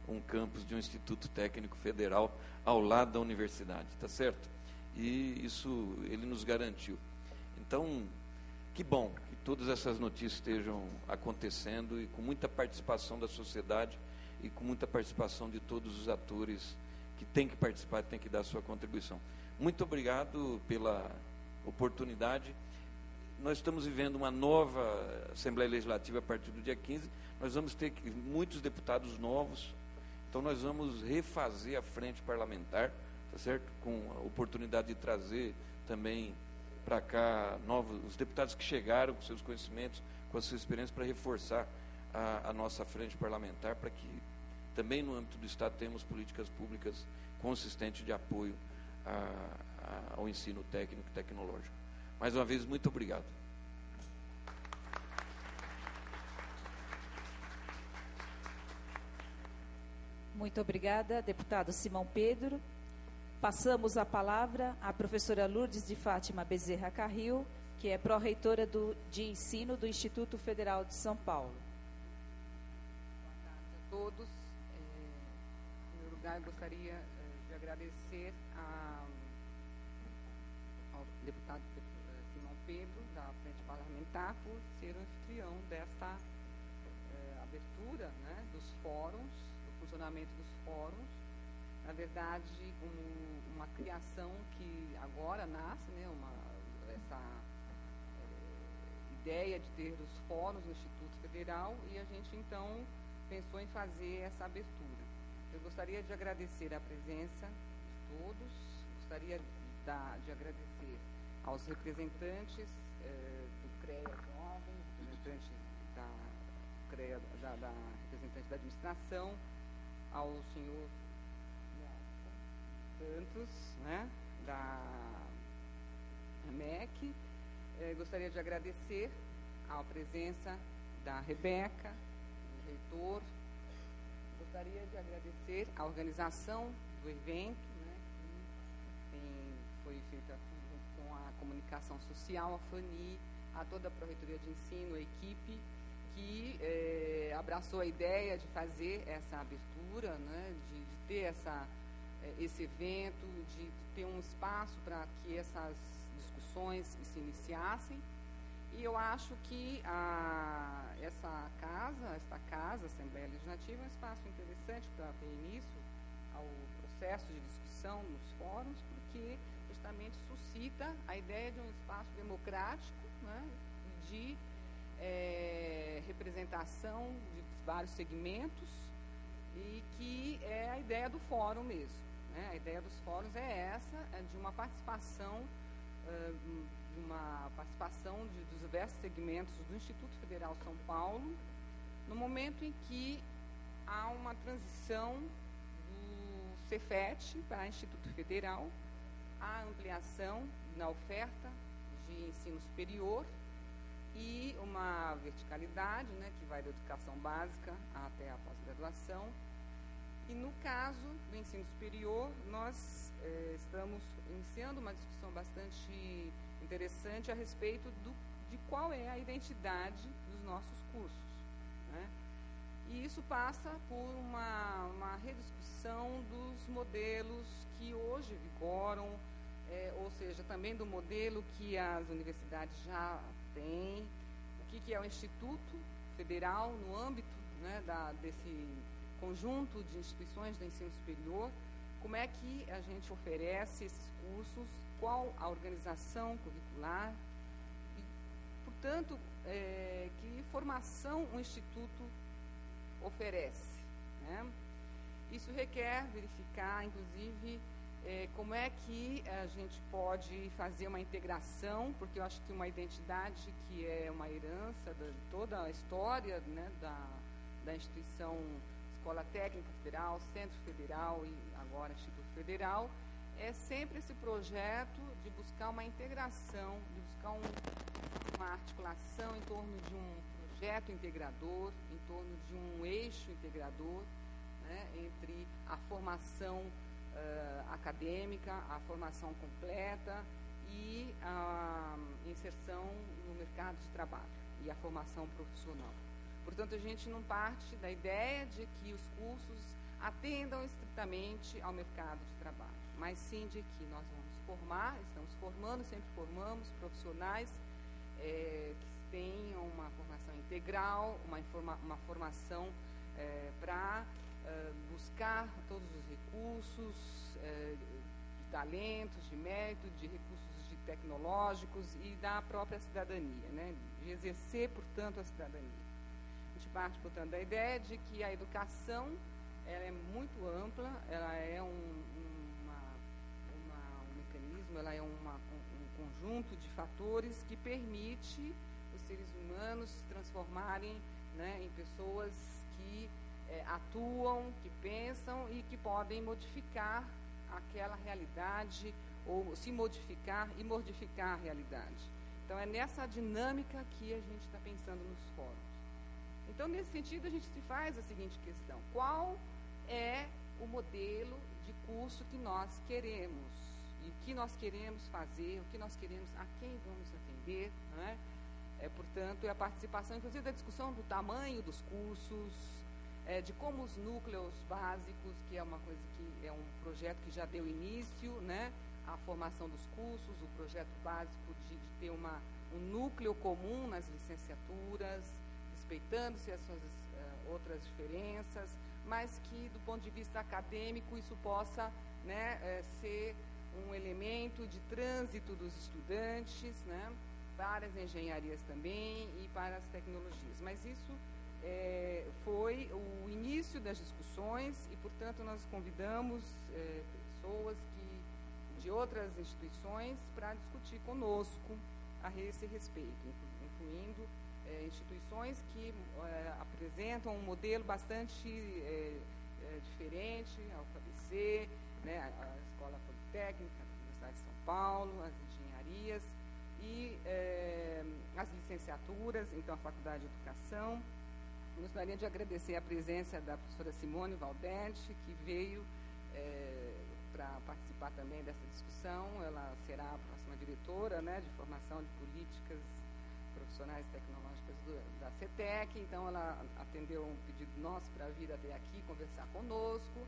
um campus de um Instituto Técnico Federal ao lado da universidade, tá certo? E isso ele nos garantiu. Então, que bom que todas essas notícias estejam acontecendo e com muita participação da sociedade e com muita participação de todos os atores que têm que participar, têm que dar a sua contribuição. Muito obrigado pela oportunidade. Nós estamos vivendo uma nova Assembleia Legislativa a partir do dia 15. Nós vamos ter muitos deputados novos, então nós vamos refazer a frente parlamentar, tá certo? Com a oportunidade de trazer também para cá os deputados que chegaram com seus conhecimentos, com a sua experiência, para reforçar a nossa frente parlamentar, para que também no âmbito do Estado tenhamos políticas públicas consistentes de apoio ao ensino técnico e tecnológico. Mais uma vez, muito obrigado. Muito obrigada, deputado Simão Pedro. Passamos a palavra à professora Lourdes de Fátima Bezerra Carril, que é pró-reitora de ensino do Instituto Federal de São Paulo. Boa tarde a todos. Em primeiro lugar, gostaria de agradecer ao deputado Simão Pedro, da Frente Parlamentar, por ser o anfitrião desta abertura, né, dos fóruns, do funcionamento dos fóruns. Na verdade, uma criação que agora nasce, né, essa ideia de ter os fóruns no Instituto Federal, e a gente, então, pensou em fazer essa abertura. Eu gostaria de agradecer a presença de todos, gostaria de agradecer aos representantes do CREA Jovem, representante da CREA, da representante da administração, ao senhor Santos, né, da MEC. Gostaria de agradecer a presença da Rebeca, do reitor. Gostaria de agradecer a organização do evento, né, que foi feita junto Comunicação Social, a FANI, a toda a Pró-Reitoria de Ensino, a equipe que abraçou a ideia de fazer essa abertura, né, de ter esse evento, de ter um espaço para que essas discussões se iniciassem. E eu acho que esta casa, Assembleia Legislativa, é um espaço interessante para ter início ao processo de discussão nos fóruns, porque justamente suscita a ideia de um espaço democrático, né, de representação de vários segmentos, e que é a ideia do fórum mesmo, né? A ideia dos fóruns é essa, de uma participação dos diversos segmentos do Instituto Federal São Paulo, no momento em que há uma transição do Cefet para Instituto Federal, a ampliação na oferta de ensino superior e uma verticalidade, né, que vai da educação básica até a pós-graduação. E no caso do ensino superior, nós estamos iniciando uma discussão bastante interessante a respeito de qual é a identidade dos nossos cursos, né? E isso passa por uma rediscussão dos modelos que hoje vigoram, ou seja, também do modelo que as universidades já têm, o que é o Instituto Federal no âmbito, né, desse conjunto de instituições de ensino superior, como é que a gente oferece esses cursos, qual a organização curricular e, portanto, que formação o Instituto oferece, né? Isso requer verificar, inclusive, como é que a gente pode fazer uma integração, porque eu acho que uma identidade que é uma herança de toda a história, né, da instituição Escola Técnica Federal, Centro Federal e agora Instituto Federal, é sempre esse projeto de buscar uma integração, de buscar uma articulação em torno de um projeto integrador, em torno de um eixo integrador, né, entre a formação acadêmica, a formação completa e a inserção no mercado de trabalho e a formação profissional. Portanto, a gente não parte da ideia de que os cursos atendam estritamente ao mercado de trabalho, mas sim de que nós estamos formando, sempre formamos profissionais que tenham uma formação integral, uma formação para buscar todos os recursos de talentos, de mérito, de recursos tecnológicos e da própria cidadania, né? De exercer, portanto, a cidadania. A gente parte, portanto, da ideia de que a educação ela é muito ampla, ela é um mecanismo, ela é um conjunto de fatores que permite os seres humanos se transformarem, né, em pessoas que atuam, que pensam e que podem modificar aquela realidade ou se modificar e modificar a realidade. Então, é nessa dinâmica que a gente está pensando nos fóruns. Então, nesse sentido, a gente se faz a seguinte questão: qual é o modelo de curso que nós queremos? E o que nós queremos fazer, o que nós queremos, a quem vamos atender, né? Portanto, é a participação, inclusive, da discussão do tamanho dos cursos, de como os núcleos básicos, que é uma coisa que é um projeto que já deu início, né, à formação dos cursos, o projeto básico de ter um núcleo comum nas licenciaturas, respeitando-se as suas outras diferenças, mas que, do ponto de vista acadêmico, isso possa, né, ser um elemento de trânsito dos estudantes, né, para as engenharias também e para as tecnologias. Mas isso foi o início das discussões e, portanto, nós convidamos pessoas de outras instituições para discutir conosco a esse respeito, incluindo instituições que apresentam um modelo bastante diferente, a UFABC, né, a Escola Politécnica, a Universidade de São Paulo, as engenharias e as licenciaturas, então a Faculdade de Educação. Gostaria de agradecer a presença da professora Simone Valdete, que veio para participar também dessa discussão. Ela será a próxima diretora, né, de formação de políticas profissionais tecnológicas da CETEC. Então, ela atendeu um pedido nosso para vir até aqui conversar conosco.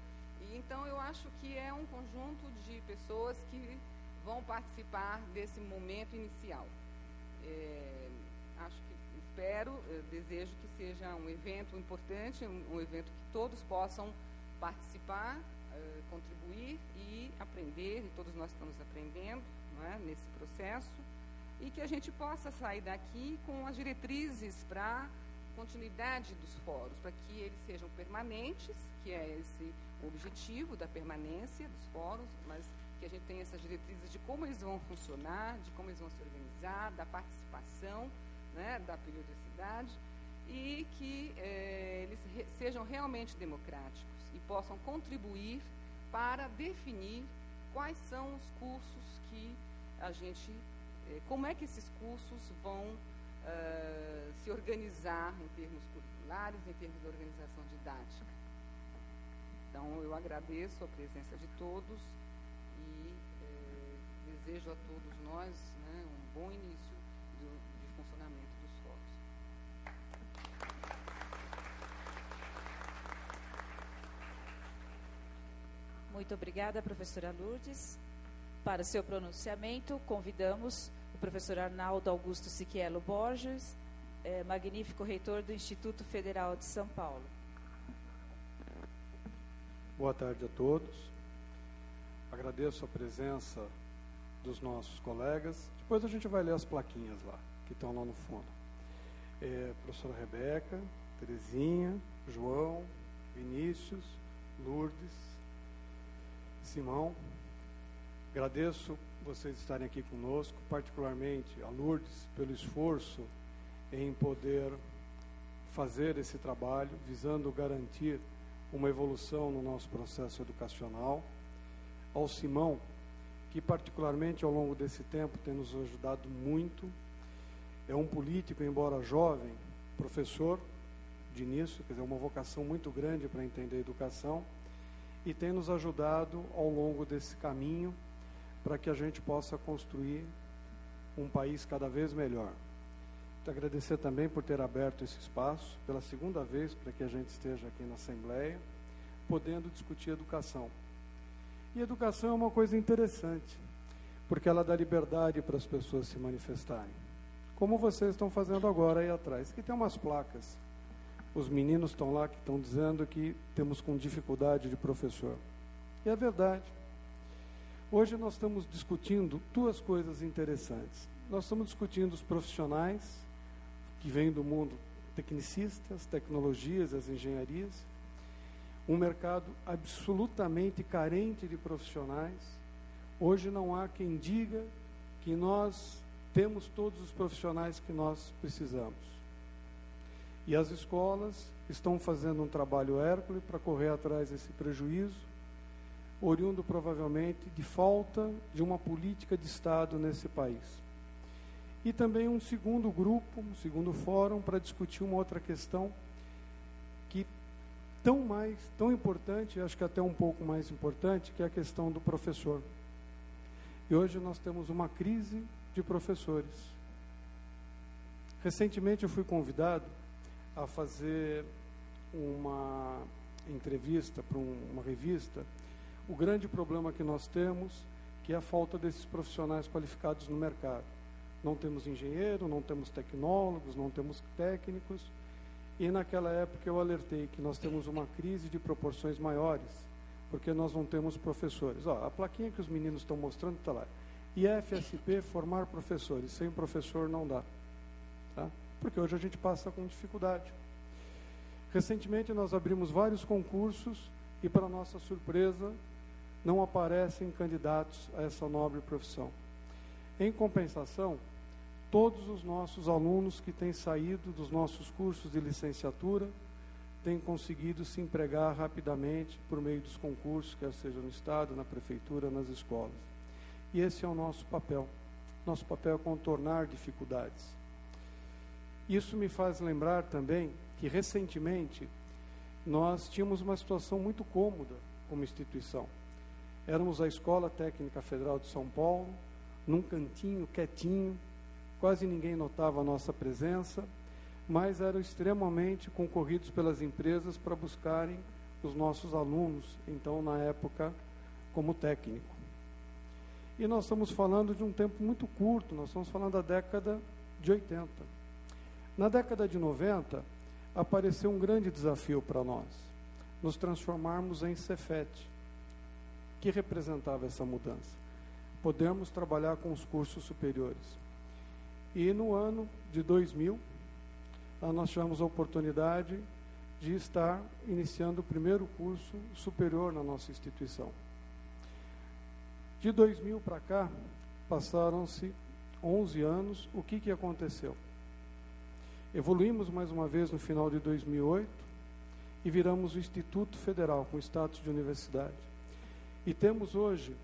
E, então, eu acho que é um conjunto de pessoas que vão participar desse momento inicial. Desejo que seja um evento importante, um evento que todos possam participar, contribuir e aprender, e todos nós estamos aprendendo, não é, nesse processo, e que a gente possa sair daqui com as diretrizes para a continuidade dos fóruns, para que eles sejam permanentes, que é esse o objetivo da permanência dos fóruns, mas que a gente tenha essas diretrizes de como eles vão funcionar, de como eles vão se organizar, da participação, né, da periodicidade, e que eles sejam realmente democráticos e possam contribuir para definir quais são os cursos que a gente, como é que esses cursos vão se organizar em termos curriculares, em termos de organização didática. Então, eu agradeço a presença de todos e desejo a todos nós, né, um bom início de funcionamento dos fóruns. Muito obrigada, professora Lourdes. Para seu pronunciamento, convidamos o professor Arnaldo Augusto Siquello Borges, magnífico reitor do Instituto Federal de São Paulo. Boa tarde a todos. Agradeço a presença dos nossos colegas. Depois a gente vai ler as plaquinhas lá, que estão lá no fundo. Professora Rebeca, Terezinha, João, Vinícius, Lourdes, Simão. Agradeço vocês estarem aqui conosco, particularmente a Lourdes, pelo esforço em poder fazer esse trabalho, visando garantir uma evolução no nosso processo educacional. Ao Simão, que particularmente ao longo desse tempo tem nos ajudado muito. É um político, embora jovem, professor de início, quer dizer, uma vocação muito grande para entender a educação, e tem nos ajudado ao longo desse caminho para que a gente possa construir um país cada vez melhor. Quero agradecer também por ter aberto esse espaço pela segunda vez para que a gente esteja aqui na Assembleia, podendo discutir educação. E educação é uma coisa interessante, porque ela dá liberdade para as pessoas se manifestarem. Como vocês estão fazendo agora aí atrás. Aqui tem umas placas. Os meninos estão lá que estão dizendo que temos com dificuldade de professor. E é verdade. Hoje nós estamos discutindo duas coisas interessantes. Nós estamos discutindo os profissionais que vêm do mundo tecnicistas, tecnologias, as engenharias, um mercado absolutamente carente de profissionais. Hoje não há quem diga que nós temos todos os profissionais que nós precisamos. E as escolas estão fazendo um trabalho hércules para correr atrás desse prejuízo, oriundo provavelmente de falta de uma política de Estado nesse país. E também um segundo grupo, um segundo fórum para discutir uma outra questão que tão importante, acho que até um pouco mais importante, que é a questão do professor. E hoje nós temos uma crise de professores. Recentemente eu fui convidado a fazer uma entrevista para uma revista, o grande problema que nós temos, que é a falta desses profissionais qualificados no mercado. Não temos engenheiro, não temos tecnólogos, não temos técnicos, e naquela época eu alertei que nós temos uma crise de proporções maiores, porque nós não temos professores. A plaquinha que os meninos estão mostrando está lá. IFSP, formar professores. Sem professor não dá. Tá? Porque hoje a gente passa com dificuldade. Recentemente nós abrimos vários concursos e, para nossa surpresa, não aparecem candidatos a essa nobre profissão. Em compensação, todos os nossos alunos que têm saído dos nossos cursos de licenciatura têm conseguido se empregar rapidamente por meio dos concursos, quer seja no Estado, na Prefeitura, nas escolas. E esse é o nosso papel. Nosso papel é contornar dificuldades. Isso me faz lembrar também que, recentemente, nós tínhamos uma situação muito cômoda como instituição. Éramos a Escola Técnica Federal de São Paulo, num cantinho, quietinho, quase ninguém notava a nossa presença, mas eram extremamente concorridos pelas empresas para buscarem os nossos alunos, então, na época, como técnico. E nós estamos falando de um tempo muito curto, nós estamos falando da década de 80. Na década de 90, apareceu um grande desafio para nós, nos transformarmos em Cefet, que representava essa mudança. Podermos trabalhar com os cursos superiores. E no ano de 2000, nós tivemos a oportunidade de estar iniciando o primeiro curso superior na nossa instituição. De 2000 para cá, passaram-se 11 anos. O que aconteceu? Evoluímos mais uma vez no final de 2008 e viramos o Instituto Federal, com status de universidade. E temos hoje,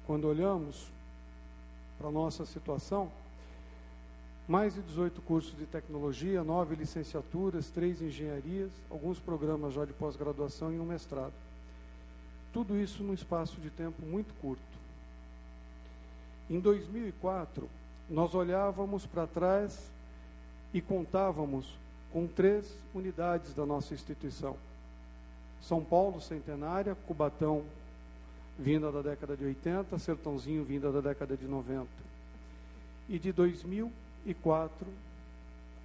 quando olhamos para a nossa situação, mais de 18 cursos de tecnologia, 9 licenciaturas, 3 engenharias, alguns programas já de pós-graduação e um mestrado. Tudo isso num espaço de tempo muito curto. Em 2004, nós olhávamos para trás e contávamos com 3 unidades da nossa instituição. São Paulo, centenária, Cubatão, vinda da década de 80, Sertãozinho, vinda da década de 90. E de 2004,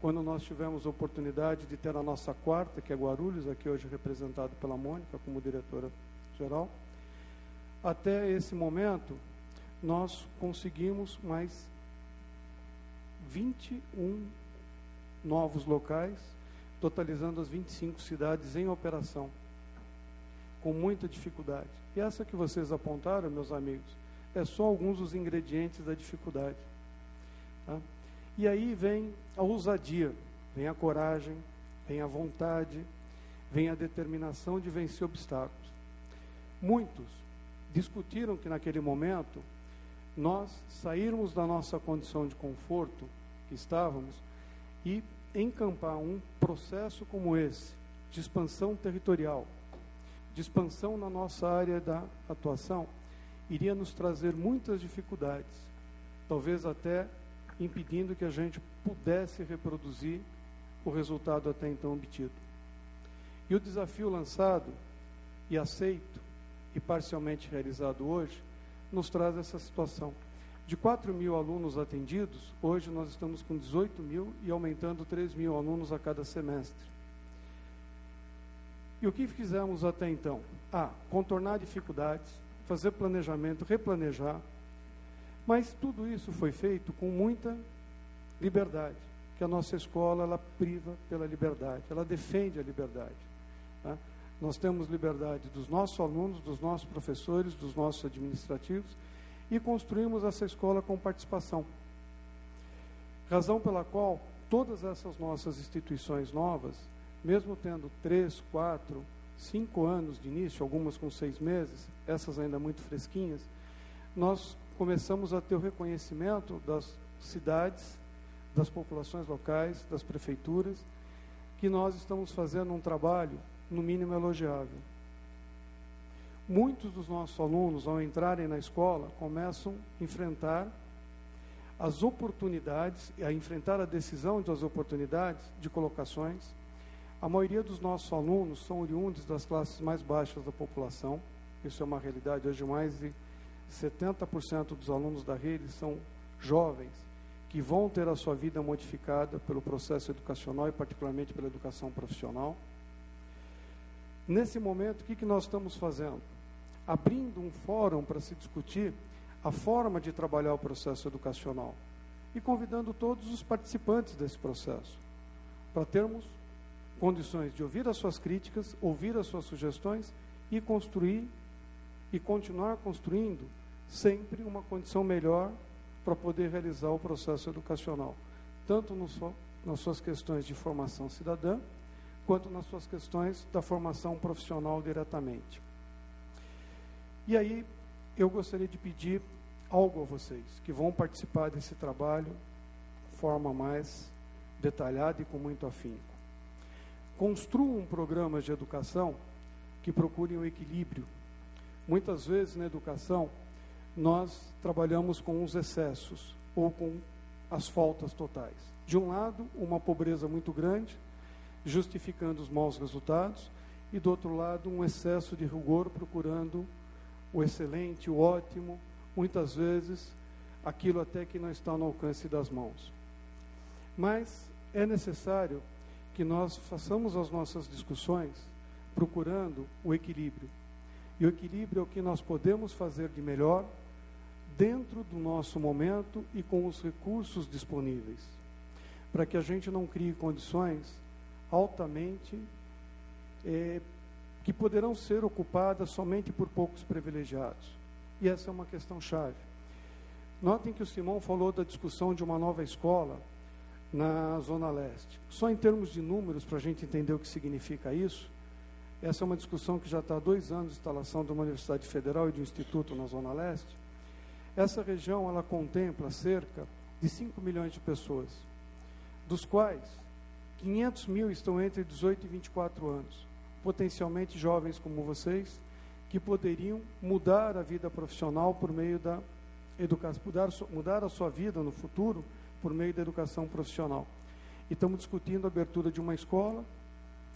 quando nós tivemos a oportunidade de ter a nossa quarta, que é Guarulhos, aqui hoje representado pela Mônica como diretora-geral, até esse momento, nós conseguimos mais 21 novos locais, totalizando as 25 cidades em operação, com muita dificuldade. E essa que vocês apontaram, meus amigos, é só alguns dos ingredientes da dificuldade. Tá? E aí vem a ousadia, vem a coragem, vem a vontade, vem a determinação de vencer obstáculos. Muitos discutiram que naquele momento nós sairmos da nossa condição de conforto que estávamos e encampar um processo como esse, de expansão territorial, de expansão na nossa área da atuação, iria nos trazer muitas dificuldades, talvez até impedindo que a gente pudesse reproduzir o resultado até então obtido. E o desafio lançado e aceito e parcialmente realizado hoje nos traz essa situação. De 4.000 alunos atendidos, hoje nós estamos com 18.000 e aumentando 3.000 alunos a cada semestre. E o que fizemos até então? Contornar dificuldades, fazer planejamento, replanejar, mas tudo isso foi feito com muita liberdade, que a nossa escola, ela priva pela liberdade, ela defende a liberdade. Tá? Nós temos liberdade dos nossos alunos, dos nossos professores, dos nossos administrativos, e construímos essa escola com participação. Razão pela qual todas essas nossas instituições novas, mesmo tendo 3, 4, 5 anos de início, algumas com 6 meses, essas ainda muito fresquinhas, nós começamos a ter o reconhecimento das cidades, das populações locais, das prefeituras, que nós estamos fazendo um trabalho, no mínimo, elogiável. Muitos dos nossos alunos, ao entrarem na escola, começam a enfrentar as oportunidades, a enfrentar a decisão das oportunidades de colocações. A maioria dos nossos alunos são oriundos das classes mais baixas da população. Isso é uma realidade. Hoje, mais de 70% dos alunos da rede são jovens que vão ter a sua vida modificada pelo processo educacional e particularmente pela educação profissional. Nesse momento, o que nós estamos fazendo? Abrindo um fórum para se discutir a forma de trabalhar o processo educacional e convidando todos os participantes desse processo para termos condições de ouvir as suas críticas, ouvir as suas sugestões e construir e continuar construindo sempre uma condição melhor para poder realizar o processo educacional, tanto nas suas questões de formação cidadã, quanto nas suas questões da formação profissional diretamente. E aí, eu gostaria de pedir algo a vocês, que vão participar desse trabalho de forma mais detalhada e com muito afinco. Construam programas de educação que procurem o equilíbrio Muitas vezes na educação nós trabalhamos com os excessos ou com as faltas totais. De um lado, uma pobreza muito grande, justificando os maus resultados, e do outro lado, um excesso de rigor, procurando o excelente, o ótimo, muitas vezes aquilo até que não está no alcance das mãos. Mas é necessário que nós façamos as nossas discussões procurando o equilíbrio. E o equilíbrio é o que nós podemos fazer de melhor dentro do nosso momento e com os recursos disponíveis, para que a gente não crie condições altamente que poderão ser ocupadas somente por poucos privilegiados. E essa é uma questão chave. Notem que o Simão falou da discussão de uma nova escola na Zona Leste. Só em termos de números, para a gente entender o que significa isso, essa é uma discussão que já está há 2 anos de instalação de uma universidade federal e de um instituto na Zona Leste. Essa região, ela contempla cerca de 5 milhões de pessoas, dos quais 500 mil estão entre 18 e 24 anos, potencialmente jovens como vocês, que poderiam mudar a vida profissional por meio da educação, mudar a sua vida no futuro por meio da educação profissional. E estamos discutindo a abertura de uma escola,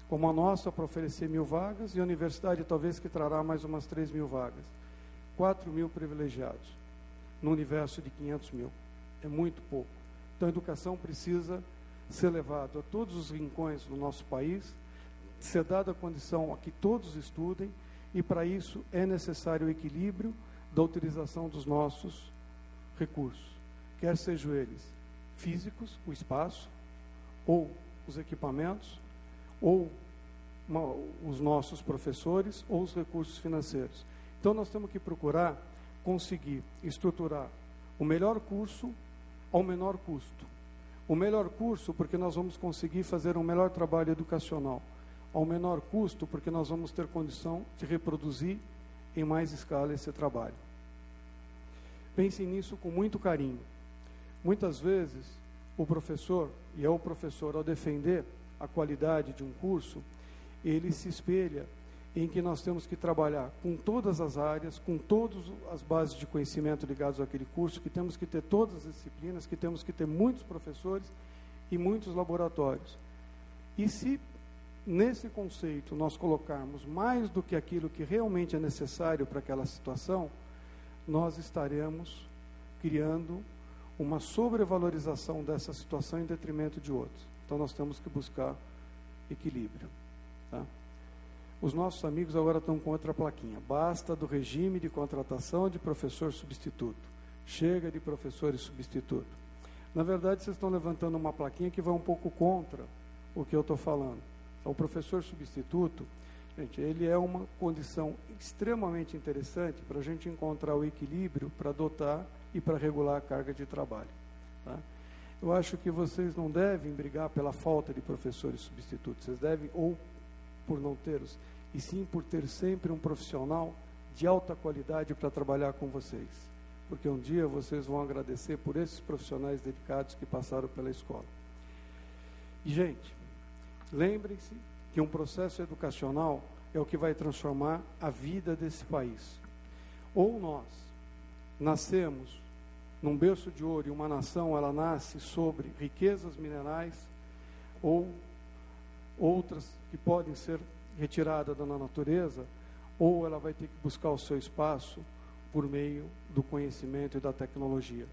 como a nossa, para oferecer 1.000 vagas, e a universidade talvez que trará mais umas 3.000 vagas. 4.000 privilegiados, no universo de 500 mil. É muito pouco. Então a educação precisa ser levada a todos os rincões do nosso país, ser dada a condição a que todos estudem, e para isso é necessário o equilíbrio da utilização dos nossos recursos, quer sejam eles físicos, o espaço, ou os equipamentos, ou os nossos professores, ou os recursos financeiros. Então nós temos que procurar conseguir estruturar o melhor curso ao menor custo. O melhor curso porque nós vamos conseguir fazer um melhor trabalho educacional, ao menor custo porque nós vamos ter condição de reproduzir em mais escala esse trabalho. Pensem nisso com muito carinho. Muitas vezes o professor, e é o professor ao defender a qualidade de um curso, ele se espelha em que nós temos que trabalhar com todas as áreas, com todas as bases de conhecimento ligadas àquele curso, que temos que ter todas as disciplinas, que temos que ter muitos professores e muitos laboratórios. E se nesse conceito nós colocarmos mais do que aquilo que realmente é necessário para aquela situação, nós estaremos criando uma sobrevalorização dessa situação em detrimento de outros. Então nós temos que buscar equilíbrio. Tá? Os nossos amigos agora estão com outra plaquinha. Basta do regime de contratação de professor substituto. Chega de professores substituto. Na verdade, vocês estão levantando uma plaquinha que vai um pouco contra o que eu estou falando. O professor substituto, gente, ele é uma condição extremamente interessante para a gente encontrar o equilíbrio para adotar e para regular a carga de trabalho. Tá? Eu acho que vocês não devem brigar pela falta de professores substitutos. Vocês devem, ou por não tê-los, e sim por ter sempre um profissional de alta qualidade para trabalhar com vocês. Porque um dia vocês vão agradecer por esses profissionais dedicados que passaram pela escola. E, gente, lembrem-se que um processo educacional é o que vai transformar a vida desse país. Ou nós nascemos num berço de ouro e uma nação, ela nasce sobre riquezas minerais, ou outras que podem ser retiradas da natureza, ou ela vai ter que buscar o seu espaço por meio do conhecimento e da tecnologia.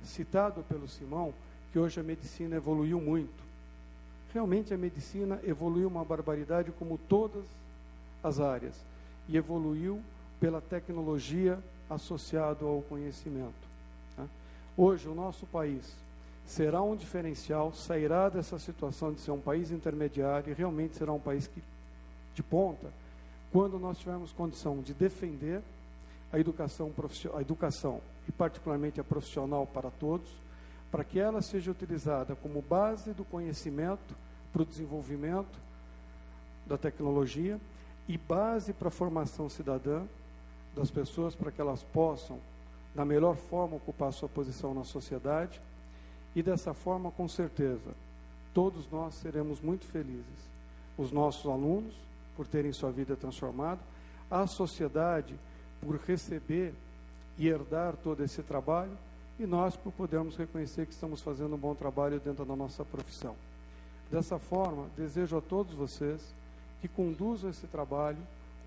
Citado pelo Simão, que hoje a medicina evoluiu muito. Realmente a medicina evoluiu uma barbaridade como todas as áreas, e evoluiu pela tecnologia associado ao conhecimento. Tá? Hoje o nosso país será um diferencial, sairá dessa situação de ser um país intermediário e realmente será um país de ponta, quando nós tivermos condição de defender a educação, e particularmente a profissional para todos, para que ela seja utilizada como base do conhecimento para o desenvolvimento da tecnologia e base para a formação cidadã das pessoas, para que elas possam, da melhor forma, ocupar a sua posição na sociedade. E dessa forma, com certeza, todos nós seremos muito felizes. Os nossos alunos, por terem sua vida transformada, a sociedade, por receber e herdar todo esse trabalho, e nós por podermos reconhecer que estamos fazendo um bom trabalho dentro da nossa profissão. Dessa forma, desejo a todos vocês que conduzam esse trabalho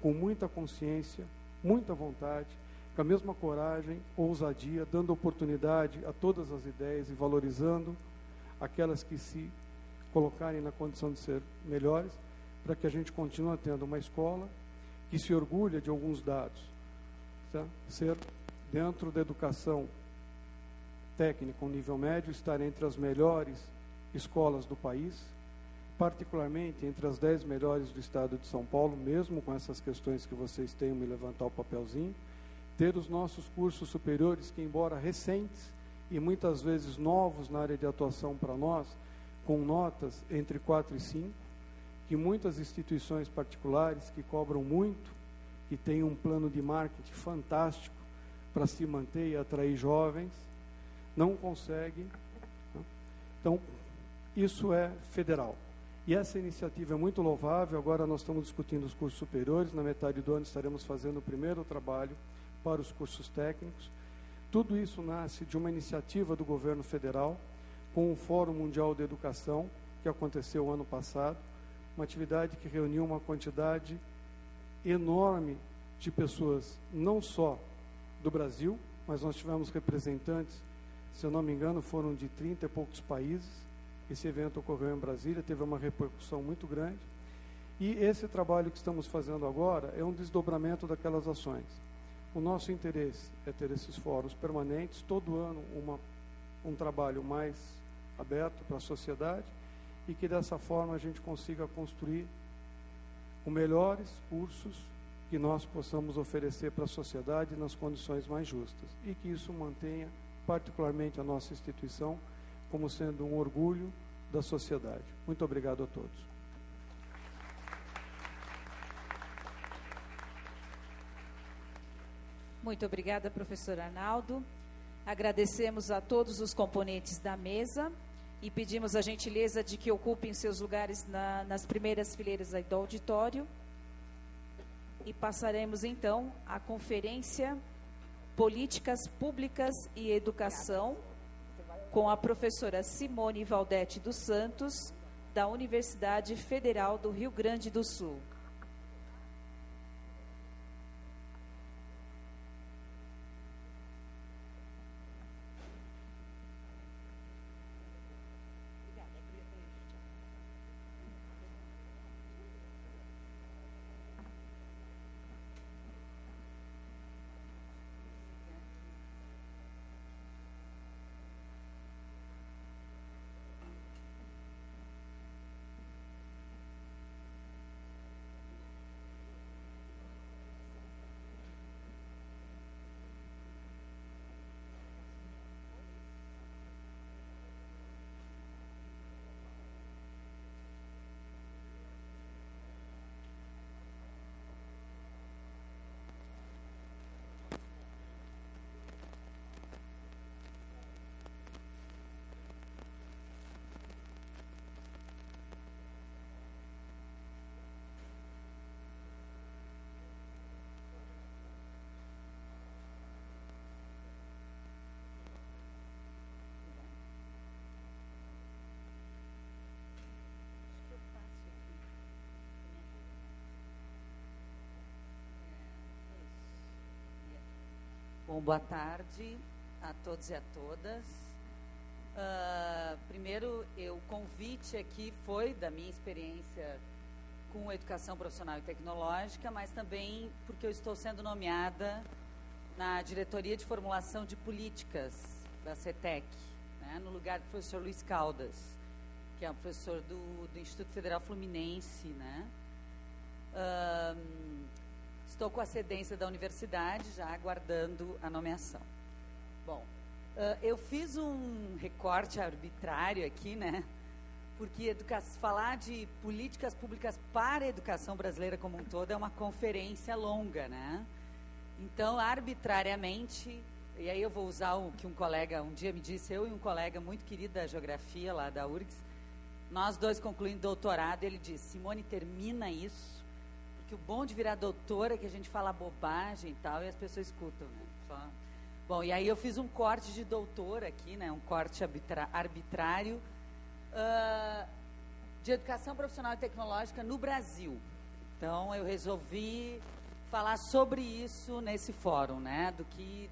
com muita consciência, muita vontade, com a mesma coragem, ousadia, dando oportunidade a todas as ideias e valorizando aquelas que se colocarem na condição de ser melhores, para que a gente continue tendo uma escola que se orgulha de alguns dados, tá? Ser dentro da educação técnica, um nível médio, estar entre as melhores escolas do país, particularmente entre as 10 melhores do estado de São Paulo, mesmo com essas questões que vocês tenham me levantar o papelzinho, ter os nossos cursos superiores, que embora recentes e muitas vezes novos na área de atuação para nós, com notas entre 4 e 5, que muitas instituições particulares que cobram muito, que têm um plano de marketing fantástico para se manter e atrair jovens, não conseguem. Então, isso é federal. E essa iniciativa é muito louvável. Agora nós estamos discutindo os cursos superiores, na metade do ano estaremos fazendo o primeiro trabalho para os cursos técnicos. Tudo isso nasce de uma iniciativa do governo federal, com o Fórum Mundial de Educação, que aconteceu ano passado, uma atividade que reuniu uma quantidade enorme de pessoas, não só do Brasil, mas nós tivemos representantes, se eu não me engano, foram de 30 e poucos países. Esse evento ocorreu em Brasília, teve uma repercussão muito grande. E esse trabalho que estamos fazendo agora é um desdobramento daquelas ações. O nosso interesse é ter esses fóruns permanentes, todo ano um trabalho mais aberto para a sociedade, e que dessa forma a gente consiga construir os melhores cursos que nós possamos oferecer para a sociedade nas condições mais justas, e que isso mantenha particularmente a nossa instituição como sendo um orgulho da sociedade. Muito obrigado a todos. Muito obrigada, professor Arnaldo. Agradecemos a todos os componentes da mesa e pedimos a gentileza de que ocupem seus lugares nas primeiras fileiras aí do auditório. E passaremos, então, à conferência Políticas Públicas e Educação, com a professora Simone Valdete dos Santos, da Universidade Federal do Rio Grande do Sul. Bom, boa tarde a todos e a todas. Primeiro, o convite aqui foi da minha experiência com educação profissional e tecnológica, mas também porque eu estou sendo nomeada na diretoria de formulação de políticas da CETEC, né, no lugar do professor Luiz Caldas, que é um professor do Instituto Federal Fluminense, né? Estou com a cedência da universidade, já aguardando a nomeação. Bom, eu fiz um recorte arbitrário aqui, né? Porque falar de políticas públicas para a educação brasileira como um todo é uma conferência longa, né? Então, arbitrariamente, e aí eu vou usar o que um colega um dia me disse, eu e um colega muito querido da geografia lá da URGS, nós dois concluindo doutorado, ele disse: Simone, termina isso, porque que o bom de virar doutora é que a gente fala bobagem e tal, e as pessoas escutam, né? Bom, e aí eu fiz um corte de doutora aqui, né? Um corte arbitrário de educação profissional e tecnológica no Brasil. Então, eu resolvi falar sobre isso nesse fórum, né? Do que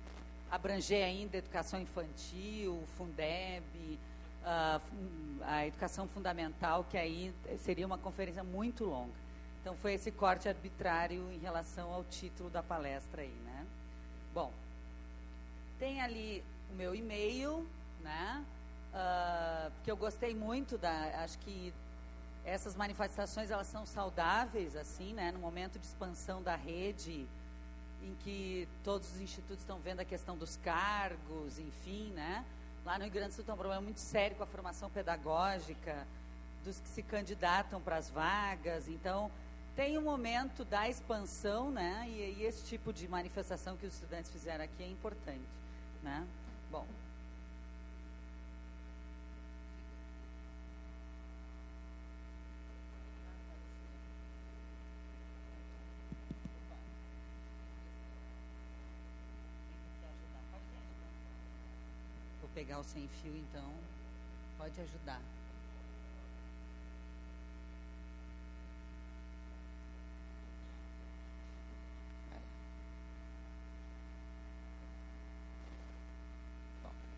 abranger ainda educação infantil, Fundeb, a educação fundamental, que aí seria uma conferência muito longa. Então, foi esse corte arbitrário em relação ao título da palestra aí, né? Bom, tem ali o meu e-mail, né? Que eu gostei muito acho que essas manifestações, elas são saudáveis, assim, né? No momento de expansão da rede, em que todos os institutos estão vendo a questão dos cargos, enfim, né? Lá no Rio Grande do Sul tem um problema muito sério com a formação pedagógica dos que se candidatam para as vagas. Então, tem um momento da expansão, né? E esse tipo de manifestação que os estudantes fizeram aqui é importante, né? Bom. Vou pegar o sem fio, então. Pode ajudar.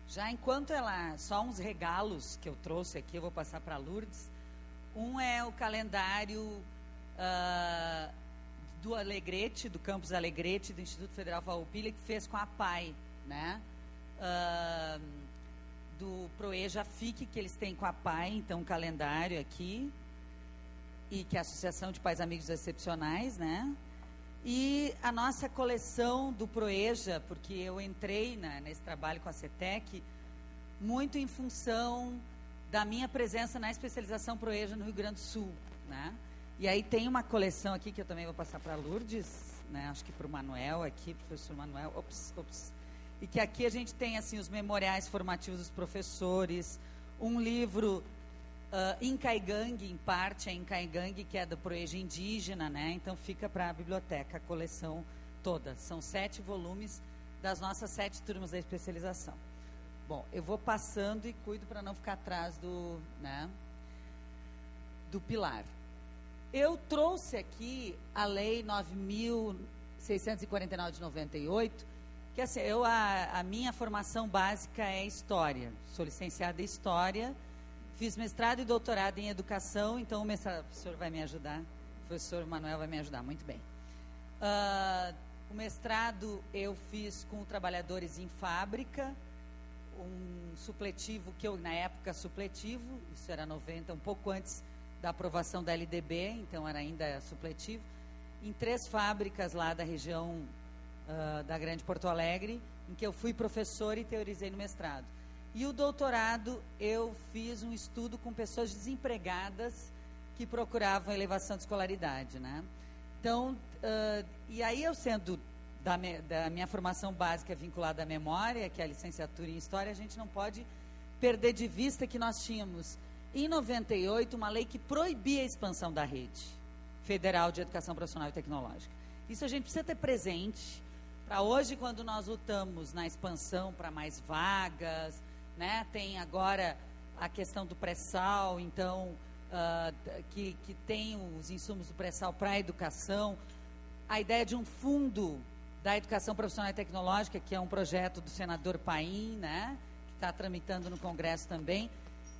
Já enquanto só uns regalos que eu trouxe aqui, eu vou passar para a Lourdes. Um é o calendário do Alegrete, do Campus Alegrete, do Instituto Federal Farroupilha, que fez com a PAI, né? Do Proeja FIC, que eles têm com a PAI, então um calendário aqui, e que é a Associação de Pais Amigos Excepcionais, né? E a nossa coleção do Proeja, porque eu entrei nesse trabalho com a CETEC muito em função da minha presença na especialização Proeja no Rio Grande do Sul, né? E aí tem uma coleção aqui que eu também vou passar para a Lourdes, né? Acho que para o Manuel aqui, professor Manuel, e que aqui a gente tem assim os memoriais formativos dos professores, um livro Incaigangue, em parte é Incaigangue, que é do Proeja Indígena, né? Então fica para a biblioteca a coleção toda. São 7 volumes das nossas 7 turmas da especialização. Bom, eu vou passando e cuido para não ficar atrás do Pilar. Eu trouxe aqui a Lei 9.649 de 98, que assim, a minha formação básica é História. Sou licenciada em História. Fiz mestrado e doutorado em Educação, então o professor vai me ajudar, o professor Manuel vai me ajudar, muito bem. O mestrado eu fiz com trabalhadores em fábrica, um supletivo, que eu, na época, supletivo, isso era 90, um pouco antes da aprovação da LDB, então era ainda supletivo, em 3 fábricas lá da região da Grande Porto Alegre, em que eu fui professor e teorizei no mestrado. E o doutorado, eu fiz um estudo com pessoas desempregadas que procuravam elevação de escolaridade, né? Então, e aí eu sendo da minha formação básica vinculada à memória, que é a licenciatura em História, a gente não pode perder de vista que nós tínhamos, em 98, uma lei que proibia a expansão da rede federal de educação profissional e tecnológica. Isso a gente precisa ter presente para hoje, quando nós lutamos na expansão para mais vagas, né? Tem agora a questão do pré-sal, então, que tem os insumos do pré-sal para a educação. A ideia de um fundo da educação profissional e tecnológica, que é um projeto do senador Paim, né? Que está tramitando no Congresso também.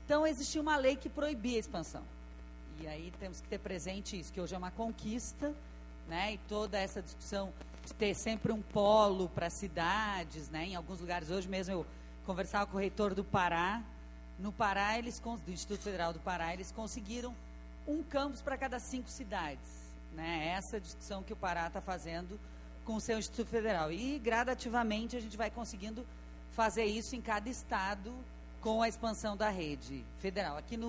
Então, existia uma lei que proibia a expansão. E aí temos que ter presente isso, que hoje é uma conquista, né? E toda essa discussão de ter sempre um polo para cidades, né? Em alguns lugares, hoje mesmo eu conversava com o reitor do Pará. No Pará, do Instituto Federal do Pará, eles conseguiram um campus para cada 5 cidades, né? Essa discussão que o Pará está fazendo com o seu Instituto Federal. E, gradativamente, a gente vai conseguindo fazer isso em cada estado com a expansão da rede federal. Aqui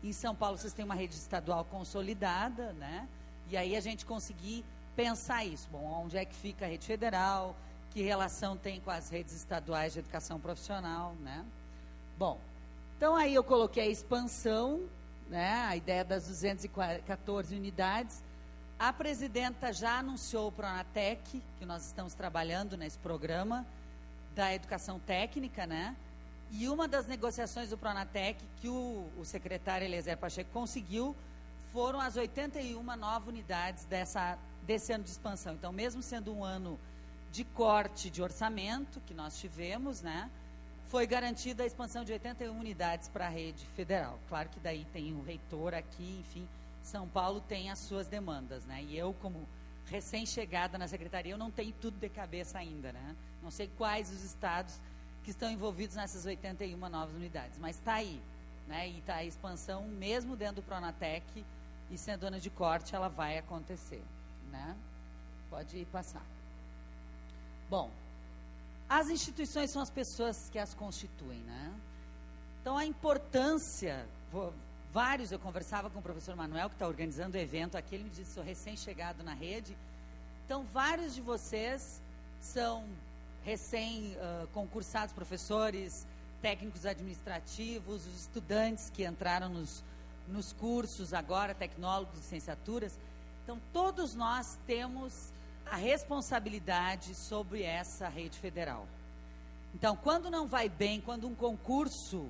em São Paulo, vocês têm uma rede estadual consolidada, né? E aí a gente conseguir pensar isso. Bom, onde é que fica a rede federal? Que relação tem com as redes estaduais de educação profissional, né? Bom, então aí eu coloquei a expansão, né? A ideia das 214 unidades. A presidenta já anunciou o Pronatec, que nós estamos trabalhando nesse programa da educação técnica, né? E uma das negociações do Pronatec que o secretário Eliezer Pacheco conseguiu foram as 81 novas unidades desse ano de expansão. Então, mesmo sendo um ano de corte de orçamento que nós tivemos, né, foi garantida a expansão de 81 unidades para a rede federal. Claro que daí tem o reitor aqui, enfim, São Paulo tem as suas demandas, né? E eu, como recém-chegada na secretaria, eu não tenho tudo de cabeça ainda, né? Não sei quais os estados que estão envolvidos nessas 81 novas unidades, mas está aí, né? E está a expansão, mesmo dentro do Pronatec, e sendo ano de corte, ela vai acontecer, né? Pode passar. Bom, as instituições são as pessoas que as constituem, né? Então, a importância... eu conversava com o professor Manuel, que está organizando o evento aqui, ele me disse, sou recém-chegado na rede. Então, vários de vocês são recém-concursados professores, técnicos administrativos, os estudantes que entraram nos cursos agora, tecnólogos, licenciaturas. Então, todos nós temos a responsabilidade sobre essa rede federal. Então, quando não vai bem, quando um concurso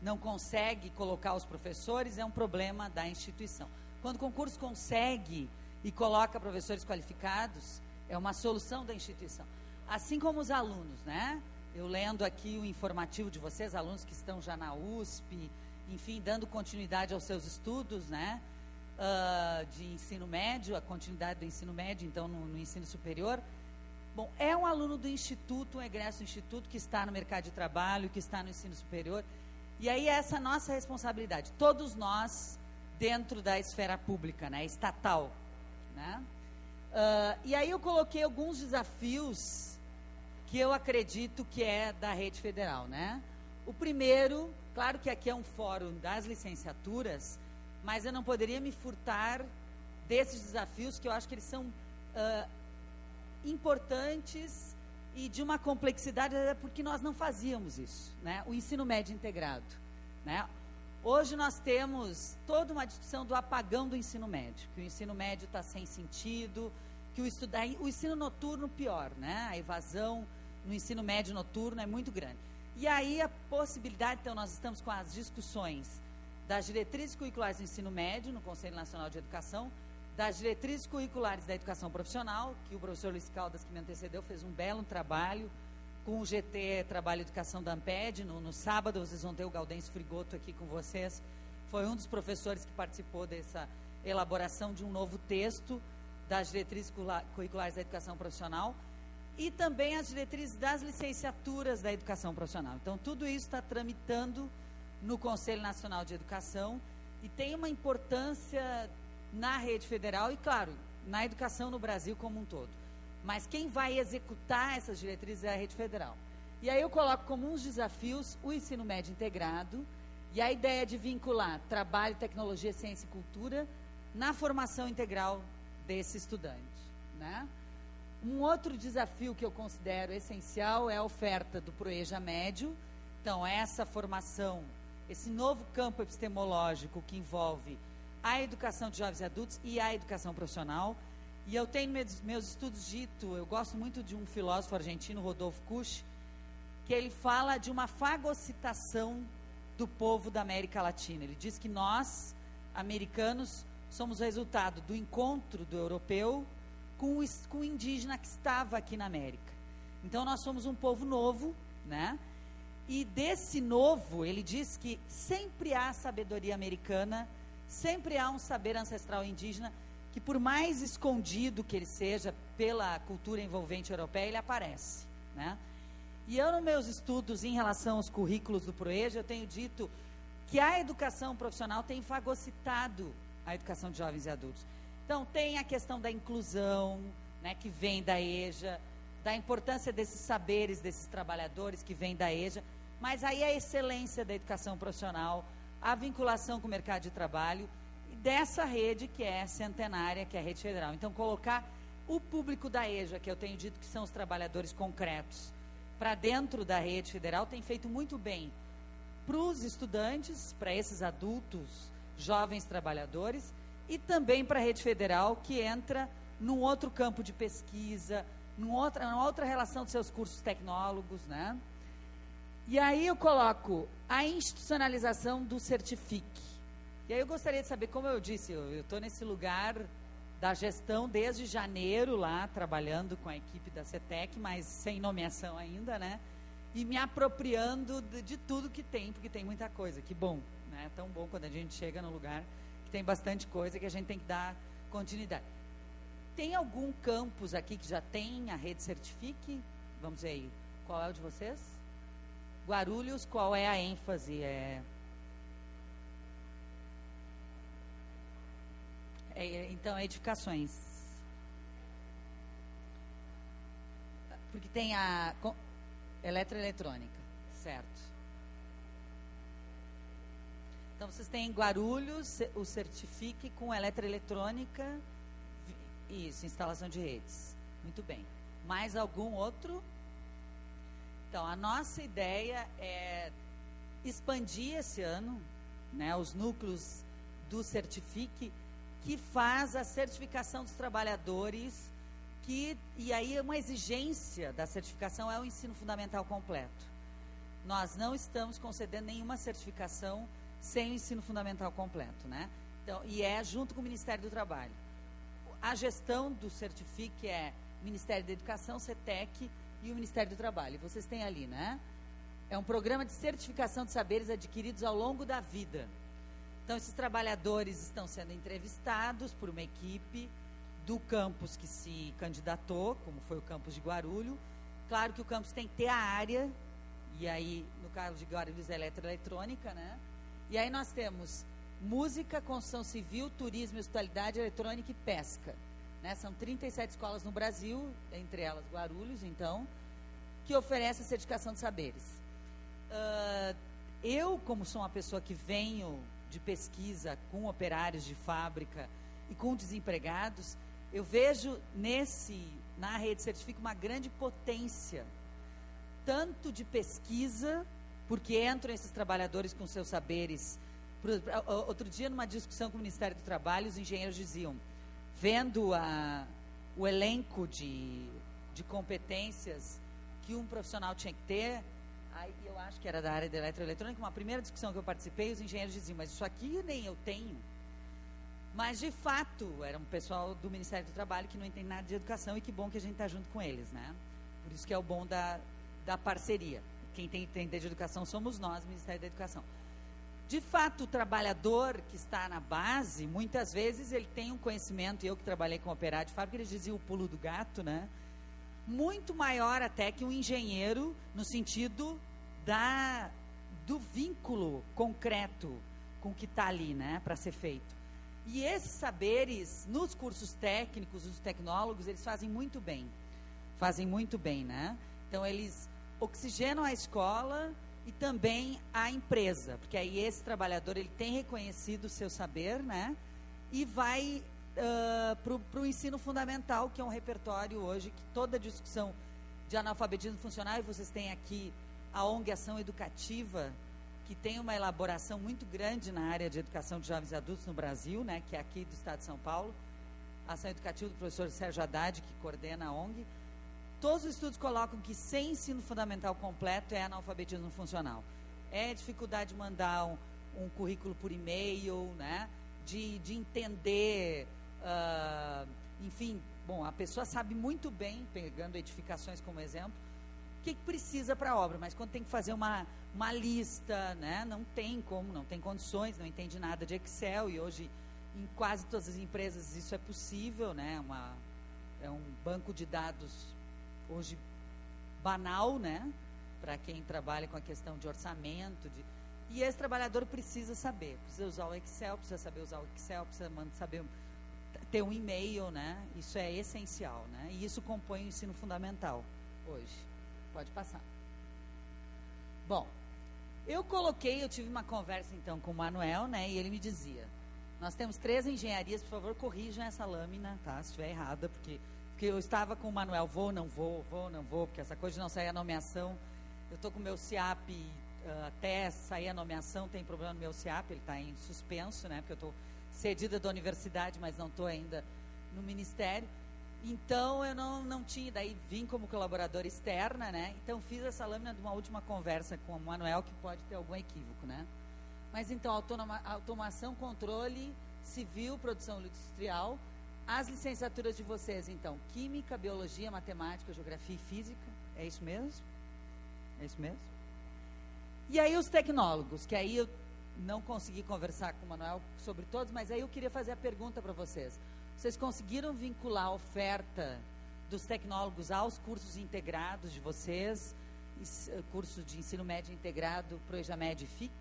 não consegue colocar os professores, é um problema da instituição. Quando o concurso consegue e coloca professores qualificados, é uma solução da instituição. Assim como os alunos, né? Eu lendo aqui o informativo de vocês, alunos que estão já na USP, enfim, dando continuidade aos seus estudos, né? De ensino médio, a continuidade do ensino médio, então, no ensino superior. Bom, é um aluno do instituto, um egresso do instituto, que está no mercado de trabalho, que está no ensino superior. E aí, essa é a nossa responsabilidade. Todos nós, dentro da esfera pública, né? Estatal, né? E aí eu coloquei alguns desafios que eu acredito que é da rede federal, né? O primeiro, claro que aqui é um fórum das licenciaturas, mas eu não poderia me furtar desses desafios, que eu acho que eles são importantes e de uma complexidade, porque nós não fazíamos isso, né? O ensino médio integrado, né? Hoje nós temos toda uma discussão do apagão do ensino médio, que o ensino médio está sem sentido, que o ensino noturno pior, né? A evasão no ensino médio noturno é muito grande. E aí a possibilidade, então, nós estamos com as discussões das diretrizes curriculares do ensino médio no Conselho Nacional de Educação, das diretrizes curriculares da educação profissional, que o professor Luiz Caldas, que me antecedeu, fez um belo trabalho com o GT Trabalho e Educação da Amped. No sábado, vocês vão ter o Gaudêncio Frigoto aqui com vocês. Foi um dos professores que participou dessa elaboração de um novo texto das diretrizes curriculares da educação profissional e também as diretrizes das licenciaturas da educação profissional. Então, tudo isso está tramitando no Conselho Nacional de Educação e tem uma importância na rede federal e, claro, na educação no Brasil como um todo. Mas quem vai executar essas diretrizes é a rede federal. E aí eu coloco como uns desafios o ensino médio integrado e a ideia de vincular trabalho, tecnologia, ciência e cultura na formação integral desse estudante, né? Um outro desafio que eu considero essencial é a oferta do Proeja Médio. Então, essa formação, esse novo campo epistemológico que envolve a educação de jovens e adultos e a educação profissional. E eu tenho meus estudos dito, eu gosto muito de um filósofo argentino, Rodolfo Kusch, que ele fala de uma fagocitação do povo da América Latina. Ele diz que nós, americanos, somos o resultado do encontro do europeu com o indígena que estava aqui na América. Então, nós somos um povo novo, né? E desse novo, ele diz que sempre há sabedoria americana, sempre há um saber ancestral indígena, que por mais escondido que ele seja pela cultura envolvente europeia, ele aparece, né? E eu, nos meus estudos em relação aos currículos do Proeja, eu tenho dito que a educação profissional tem fagocitado a educação de jovens e adultos. Então, tem a questão da inclusão, né, que vem da EJA, da importância desses saberes, desses trabalhadores que vêm da EJA, mas aí a excelência da educação profissional, a vinculação com o mercado de trabalho, e dessa rede que é centenária, que é a rede federal. Então, colocar o público da EJA, que eu tenho dito que são os trabalhadores concretos, para dentro da rede federal, tem feito muito bem para os estudantes, para esses adultos, jovens trabalhadores, e também para a rede federal, que entra num outro campo de pesquisa, numa outra relação dos seus cursos tecnólogos, né? E aí eu coloco a institucionalização do Certifique. E aí eu gostaria de saber, como eu disse, eu estou nesse lugar da gestão desde janeiro lá, trabalhando com a equipe da CETEC, mas sem nomeação ainda, né? E me apropriando de tudo que tem, porque tem muita coisa. Que bom, né? Tão bom quando a gente chega num lugar que tem bastante coisa que a gente tem que dar continuidade. Tem algum campus aqui que já tem a rede Certifique? Vamos ver aí. Qual é o de vocês? Guarulhos, qual é a ênfase? Então, edificações. Porque tem a eletroeletrônica, certo. Então, vocês têm em Guarulhos o Certifique com eletroeletrônica, isso, instalação de redes. Muito bem. Mais algum outro? Então, a nossa ideia é expandir esse ano, né, os núcleos do Certifique, que faz a certificação dos trabalhadores, e aí uma exigência da certificação é o ensino fundamental completo. Nós não estamos concedendo nenhuma certificação sem o ensino fundamental completo, né? Então, e é junto com o Ministério do Trabalho. A gestão do Certifique é Ministério da Educação, CETEC e o Ministério do Trabalho. E vocês têm ali, né? É um programa de certificação de saberes adquiridos ao longo da vida. Então, esses trabalhadores estão sendo entrevistados por uma equipe do campus que se candidatou, como foi o campus de Guarulhos. Claro que o campus tem que ter a área, e aí, no caso de Guarulhos, é eletroeletrônica, né? E aí nós temos música, construção civil, turismo, hospitalidade, eletrônica e pesca. Né? São 37 escolas no Brasil, entre elas Guarulhos, então, que oferece a certificação de saberes. Eu, como sou uma pessoa que venho de pesquisa com operários de fábrica e com desempregados, eu vejo na rede Certifique uma grande potência, tanto de pesquisa, porque entram esses trabalhadores com seus saberes. Outro dia, numa discussão com o Ministério do Trabalho, os engenheiros diziam, vendo o elenco de competências que um profissional tinha que ter, aí eu acho que era da área da eletroeletrônica, uma primeira discussão que eu participei, os engenheiros diziam, mas isso aqui nem eu tenho. Mas, de fato, era um pessoal do Ministério do Trabalho que não entende nada de educação, e que bom que a gente está junto com eles, né? Por isso que é o bom da parceria. Quem tem que entender de educação somos nós, Ministério da Educação. De fato, o trabalhador que está na base, muitas vezes ele tem um conhecimento, e eu que trabalhei com operário de fábrica, eles diziam o pulo do gato, né? Muito maior até que um engenheiro, no sentido do vínculo concreto com o que está ali, né, para ser feito. E esses saberes, nos cursos técnicos, os tecnólogos, eles fazem muito bem, né? Então, eles oxigenam a escola e também a empresa, porque aí esse trabalhador, ele tem reconhecido o seu saber, né? E vai para o ensino fundamental, que é um repertório hoje, que toda discussão de analfabetismo funcional, e vocês têm aqui a ONG Ação Educativa, que tem uma elaboração muito grande na área de educação de jovens e adultos no Brasil, né, que é aqui do Estado de São Paulo, a Ação Educativa do professor Sérgio Haddad, que coordena a ONG. Todos os estudos colocam que sem ensino fundamental completo é analfabetismo funcional. É dificuldade de mandar um currículo por e-mail, né, de entender, enfim, bom, a pessoa sabe muito bem, pegando edificações como exemplo, o que precisa para a obra, mas quando tem que fazer uma lista, né, não tem como, não tem condições, não entende nada de Excel, e hoje em quase todas as empresas isso é possível, né, é um banco de dados hoje banal, né, para quem trabalha com a questão de orçamento, e esse trabalhador precisa saber, precisa usar o Excel, precisa saber usar o Excel, precisa saber ter um e-mail, né, isso é essencial, né, e isso compõe o ensino fundamental hoje. Pode passar. Bom, eu tive uma conversa então com o Manuel, né, e ele me dizia, nós temos 3 engenharias, por favor, corrijam essa lâmina, tá, se estiver errada, porque eu estava com o Manuel, vou, não vou, porque essa coisa de não sair a nomeação, eu estou com o meu CIAP, até sair a nomeação, tem problema no meu CIAP, ele está em suspenso, né, porque eu estou cedida da universidade, mas não estou ainda no ministério. Então, eu não tinha, daí vim como colaboradora externa, né? Então, fiz essa lâmina de uma última conversa com o Manuel, que pode ter algum equívoco, né? Mas, então, automação, controle, civil, produção industrial. As licenciaturas de vocês, então, química, biologia, matemática, geografia e física. É isso mesmo? É isso mesmo? E aí, os tecnólogos, que aí eu não consegui conversar com o Manuel sobre todos, mas aí eu queria fazer a pergunta para vocês. Vocês conseguiram vincular a oferta dos tecnólogos aos cursos integrados de vocês, curso de ensino médio integrado, ProEjamed e FIC?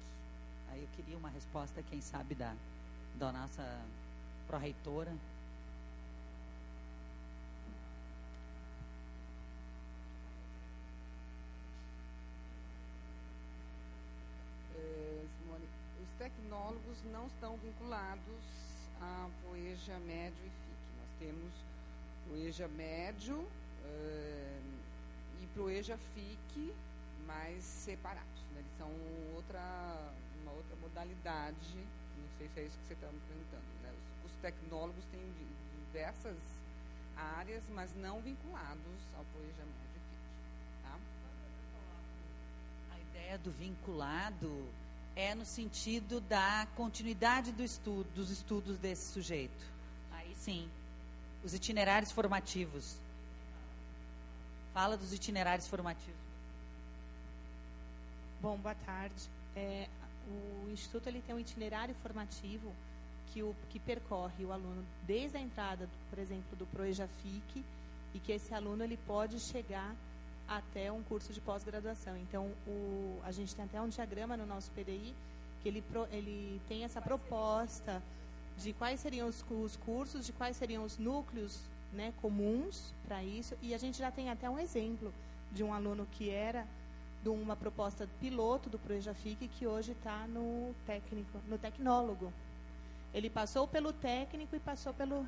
Aí eu queria uma resposta, quem sabe, da nossa pró-reitora. Simone, os tecnólogos não estão vinculados a ProEja Médio e FIC. Nós temos ProEja Médio e ProEja FIC, mas separados, né? Eles são uma outra modalidade, não sei se é isso que você está me perguntando, né? Os tecnólogos têm diversas áreas, mas não vinculados ao ProEja Médio e FIC. Tá? A ideia do vinculado é no sentido da continuidade dos estudos desse sujeito. Aí sim, os itinerários formativos. Fala dos itinerários formativos. Bom, boa tarde. O Instituto ele tem um itinerário formativo que percorre o aluno desde a entrada, por exemplo, do ProEja FIC, e que esse aluno ele pode chegar até um curso de pós-graduação. Então, a gente tem até um diagrama no nosso PDI que ele tem essa proposta de quais seriam os cursos, de quais seriam os núcleos, né, comuns para isso. E a gente já tem até um exemplo de um aluno que era de uma proposta piloto do ProEja FIC, que hoje está no tecnólogo. Ele passou pelo técnico e passou pelo...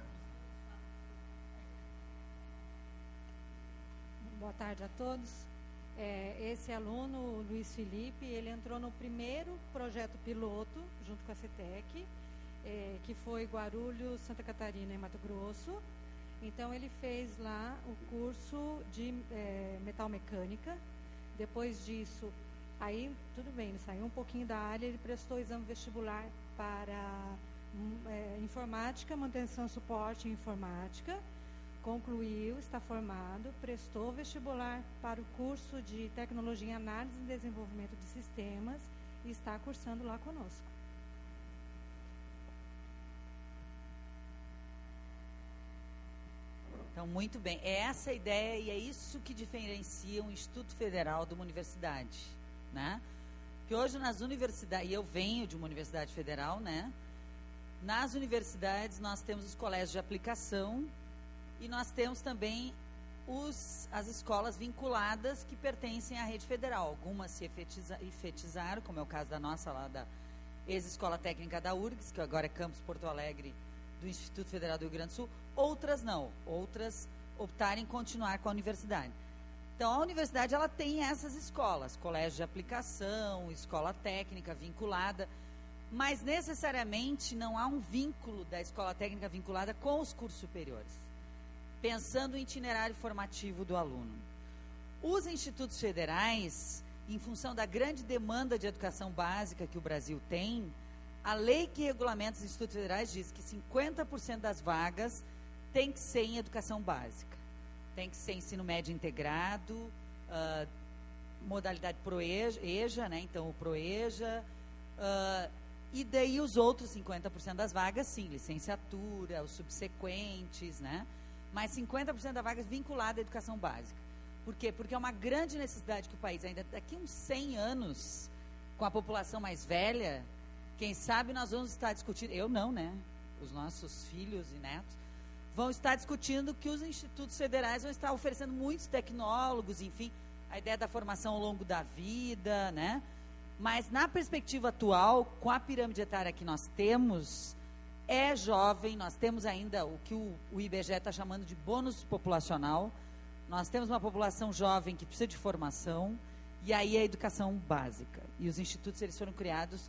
Boa tarde a todos. Esse aluno, o Luiz Felipe, ele entrou no primeiro projeto piloto, junto com a CETEC, que foi Guarulhos, Santa Catarina e Mato Grosso. Então, ele fez lá o curso de metalmecânica. Depois disso, aí, tudo bem, ele saiu um pouquinho da área, ele prestou exame vestibular para informática, manutenção, suporte em informática. Concluiu, está formado, prestou vestibular para o curso de Tecnologia em Análise e Desenvolvimento de Sistemas e está cursando lá conosco. Então, muito bem. É essa a ideia e é isso que diferencia um Instituto Federal de uma universidade, né? Que hoje nas universidades, e eu venho de uma universidade federal, né? Nas universidades nós temos os colégios de aplicação e nós temos também as escolas vinculadas que pertencem à rede federal. Algumas se efetizaram, como é o caso da nossa lá, da ex-escola técnica da URGS, que agora é Campus Porto Alegre, do Instituto Federal do Rio Grande do Sul. Outras não, outras optaram em continuar com a universidade. Então, a universidade ela tem essas escolas, colégio de aplicação, escola técnica vinculada, mas necessariamente não há um vínculo da escola técnica vinculada com os cursos superiores, pensando no itinerário formativo do aluno. Os institutos federais, em função da grande demanda de educação básica que o Brasil tem, a lei que regulamenta os institutos federais diz que 50% das vagas tem que ser em educação básica. Tem que ser ensino médio integrado, modalidade ProEja, né? Então o ProEja, e daí os outros 50% das vagas, sim, licenciatura, os subsequentes, né? Mas 50% das vagas vinculada à educação básica. Por quê? Porque é uma grande necessidade que o país ainda, daqui uns 100 anos, com a população mais velha, quem sabe nós vamos estar discutindo, eu não, né? Os nossos filhos e netos vão estar discutindo que os institutos federais vão estar oferecendo muitos tecnólogos, enfim, a ideia da formação ao longo da vida, né? Mas na perspectiva atual, com a pirâmide etária que nós temos, é jovem, nós temos ainda o que o IBGE está chamando de bônus populacional, nós temos uma população jovem que precisa de formação, e aí a educação básica. E os institutos eles foram criados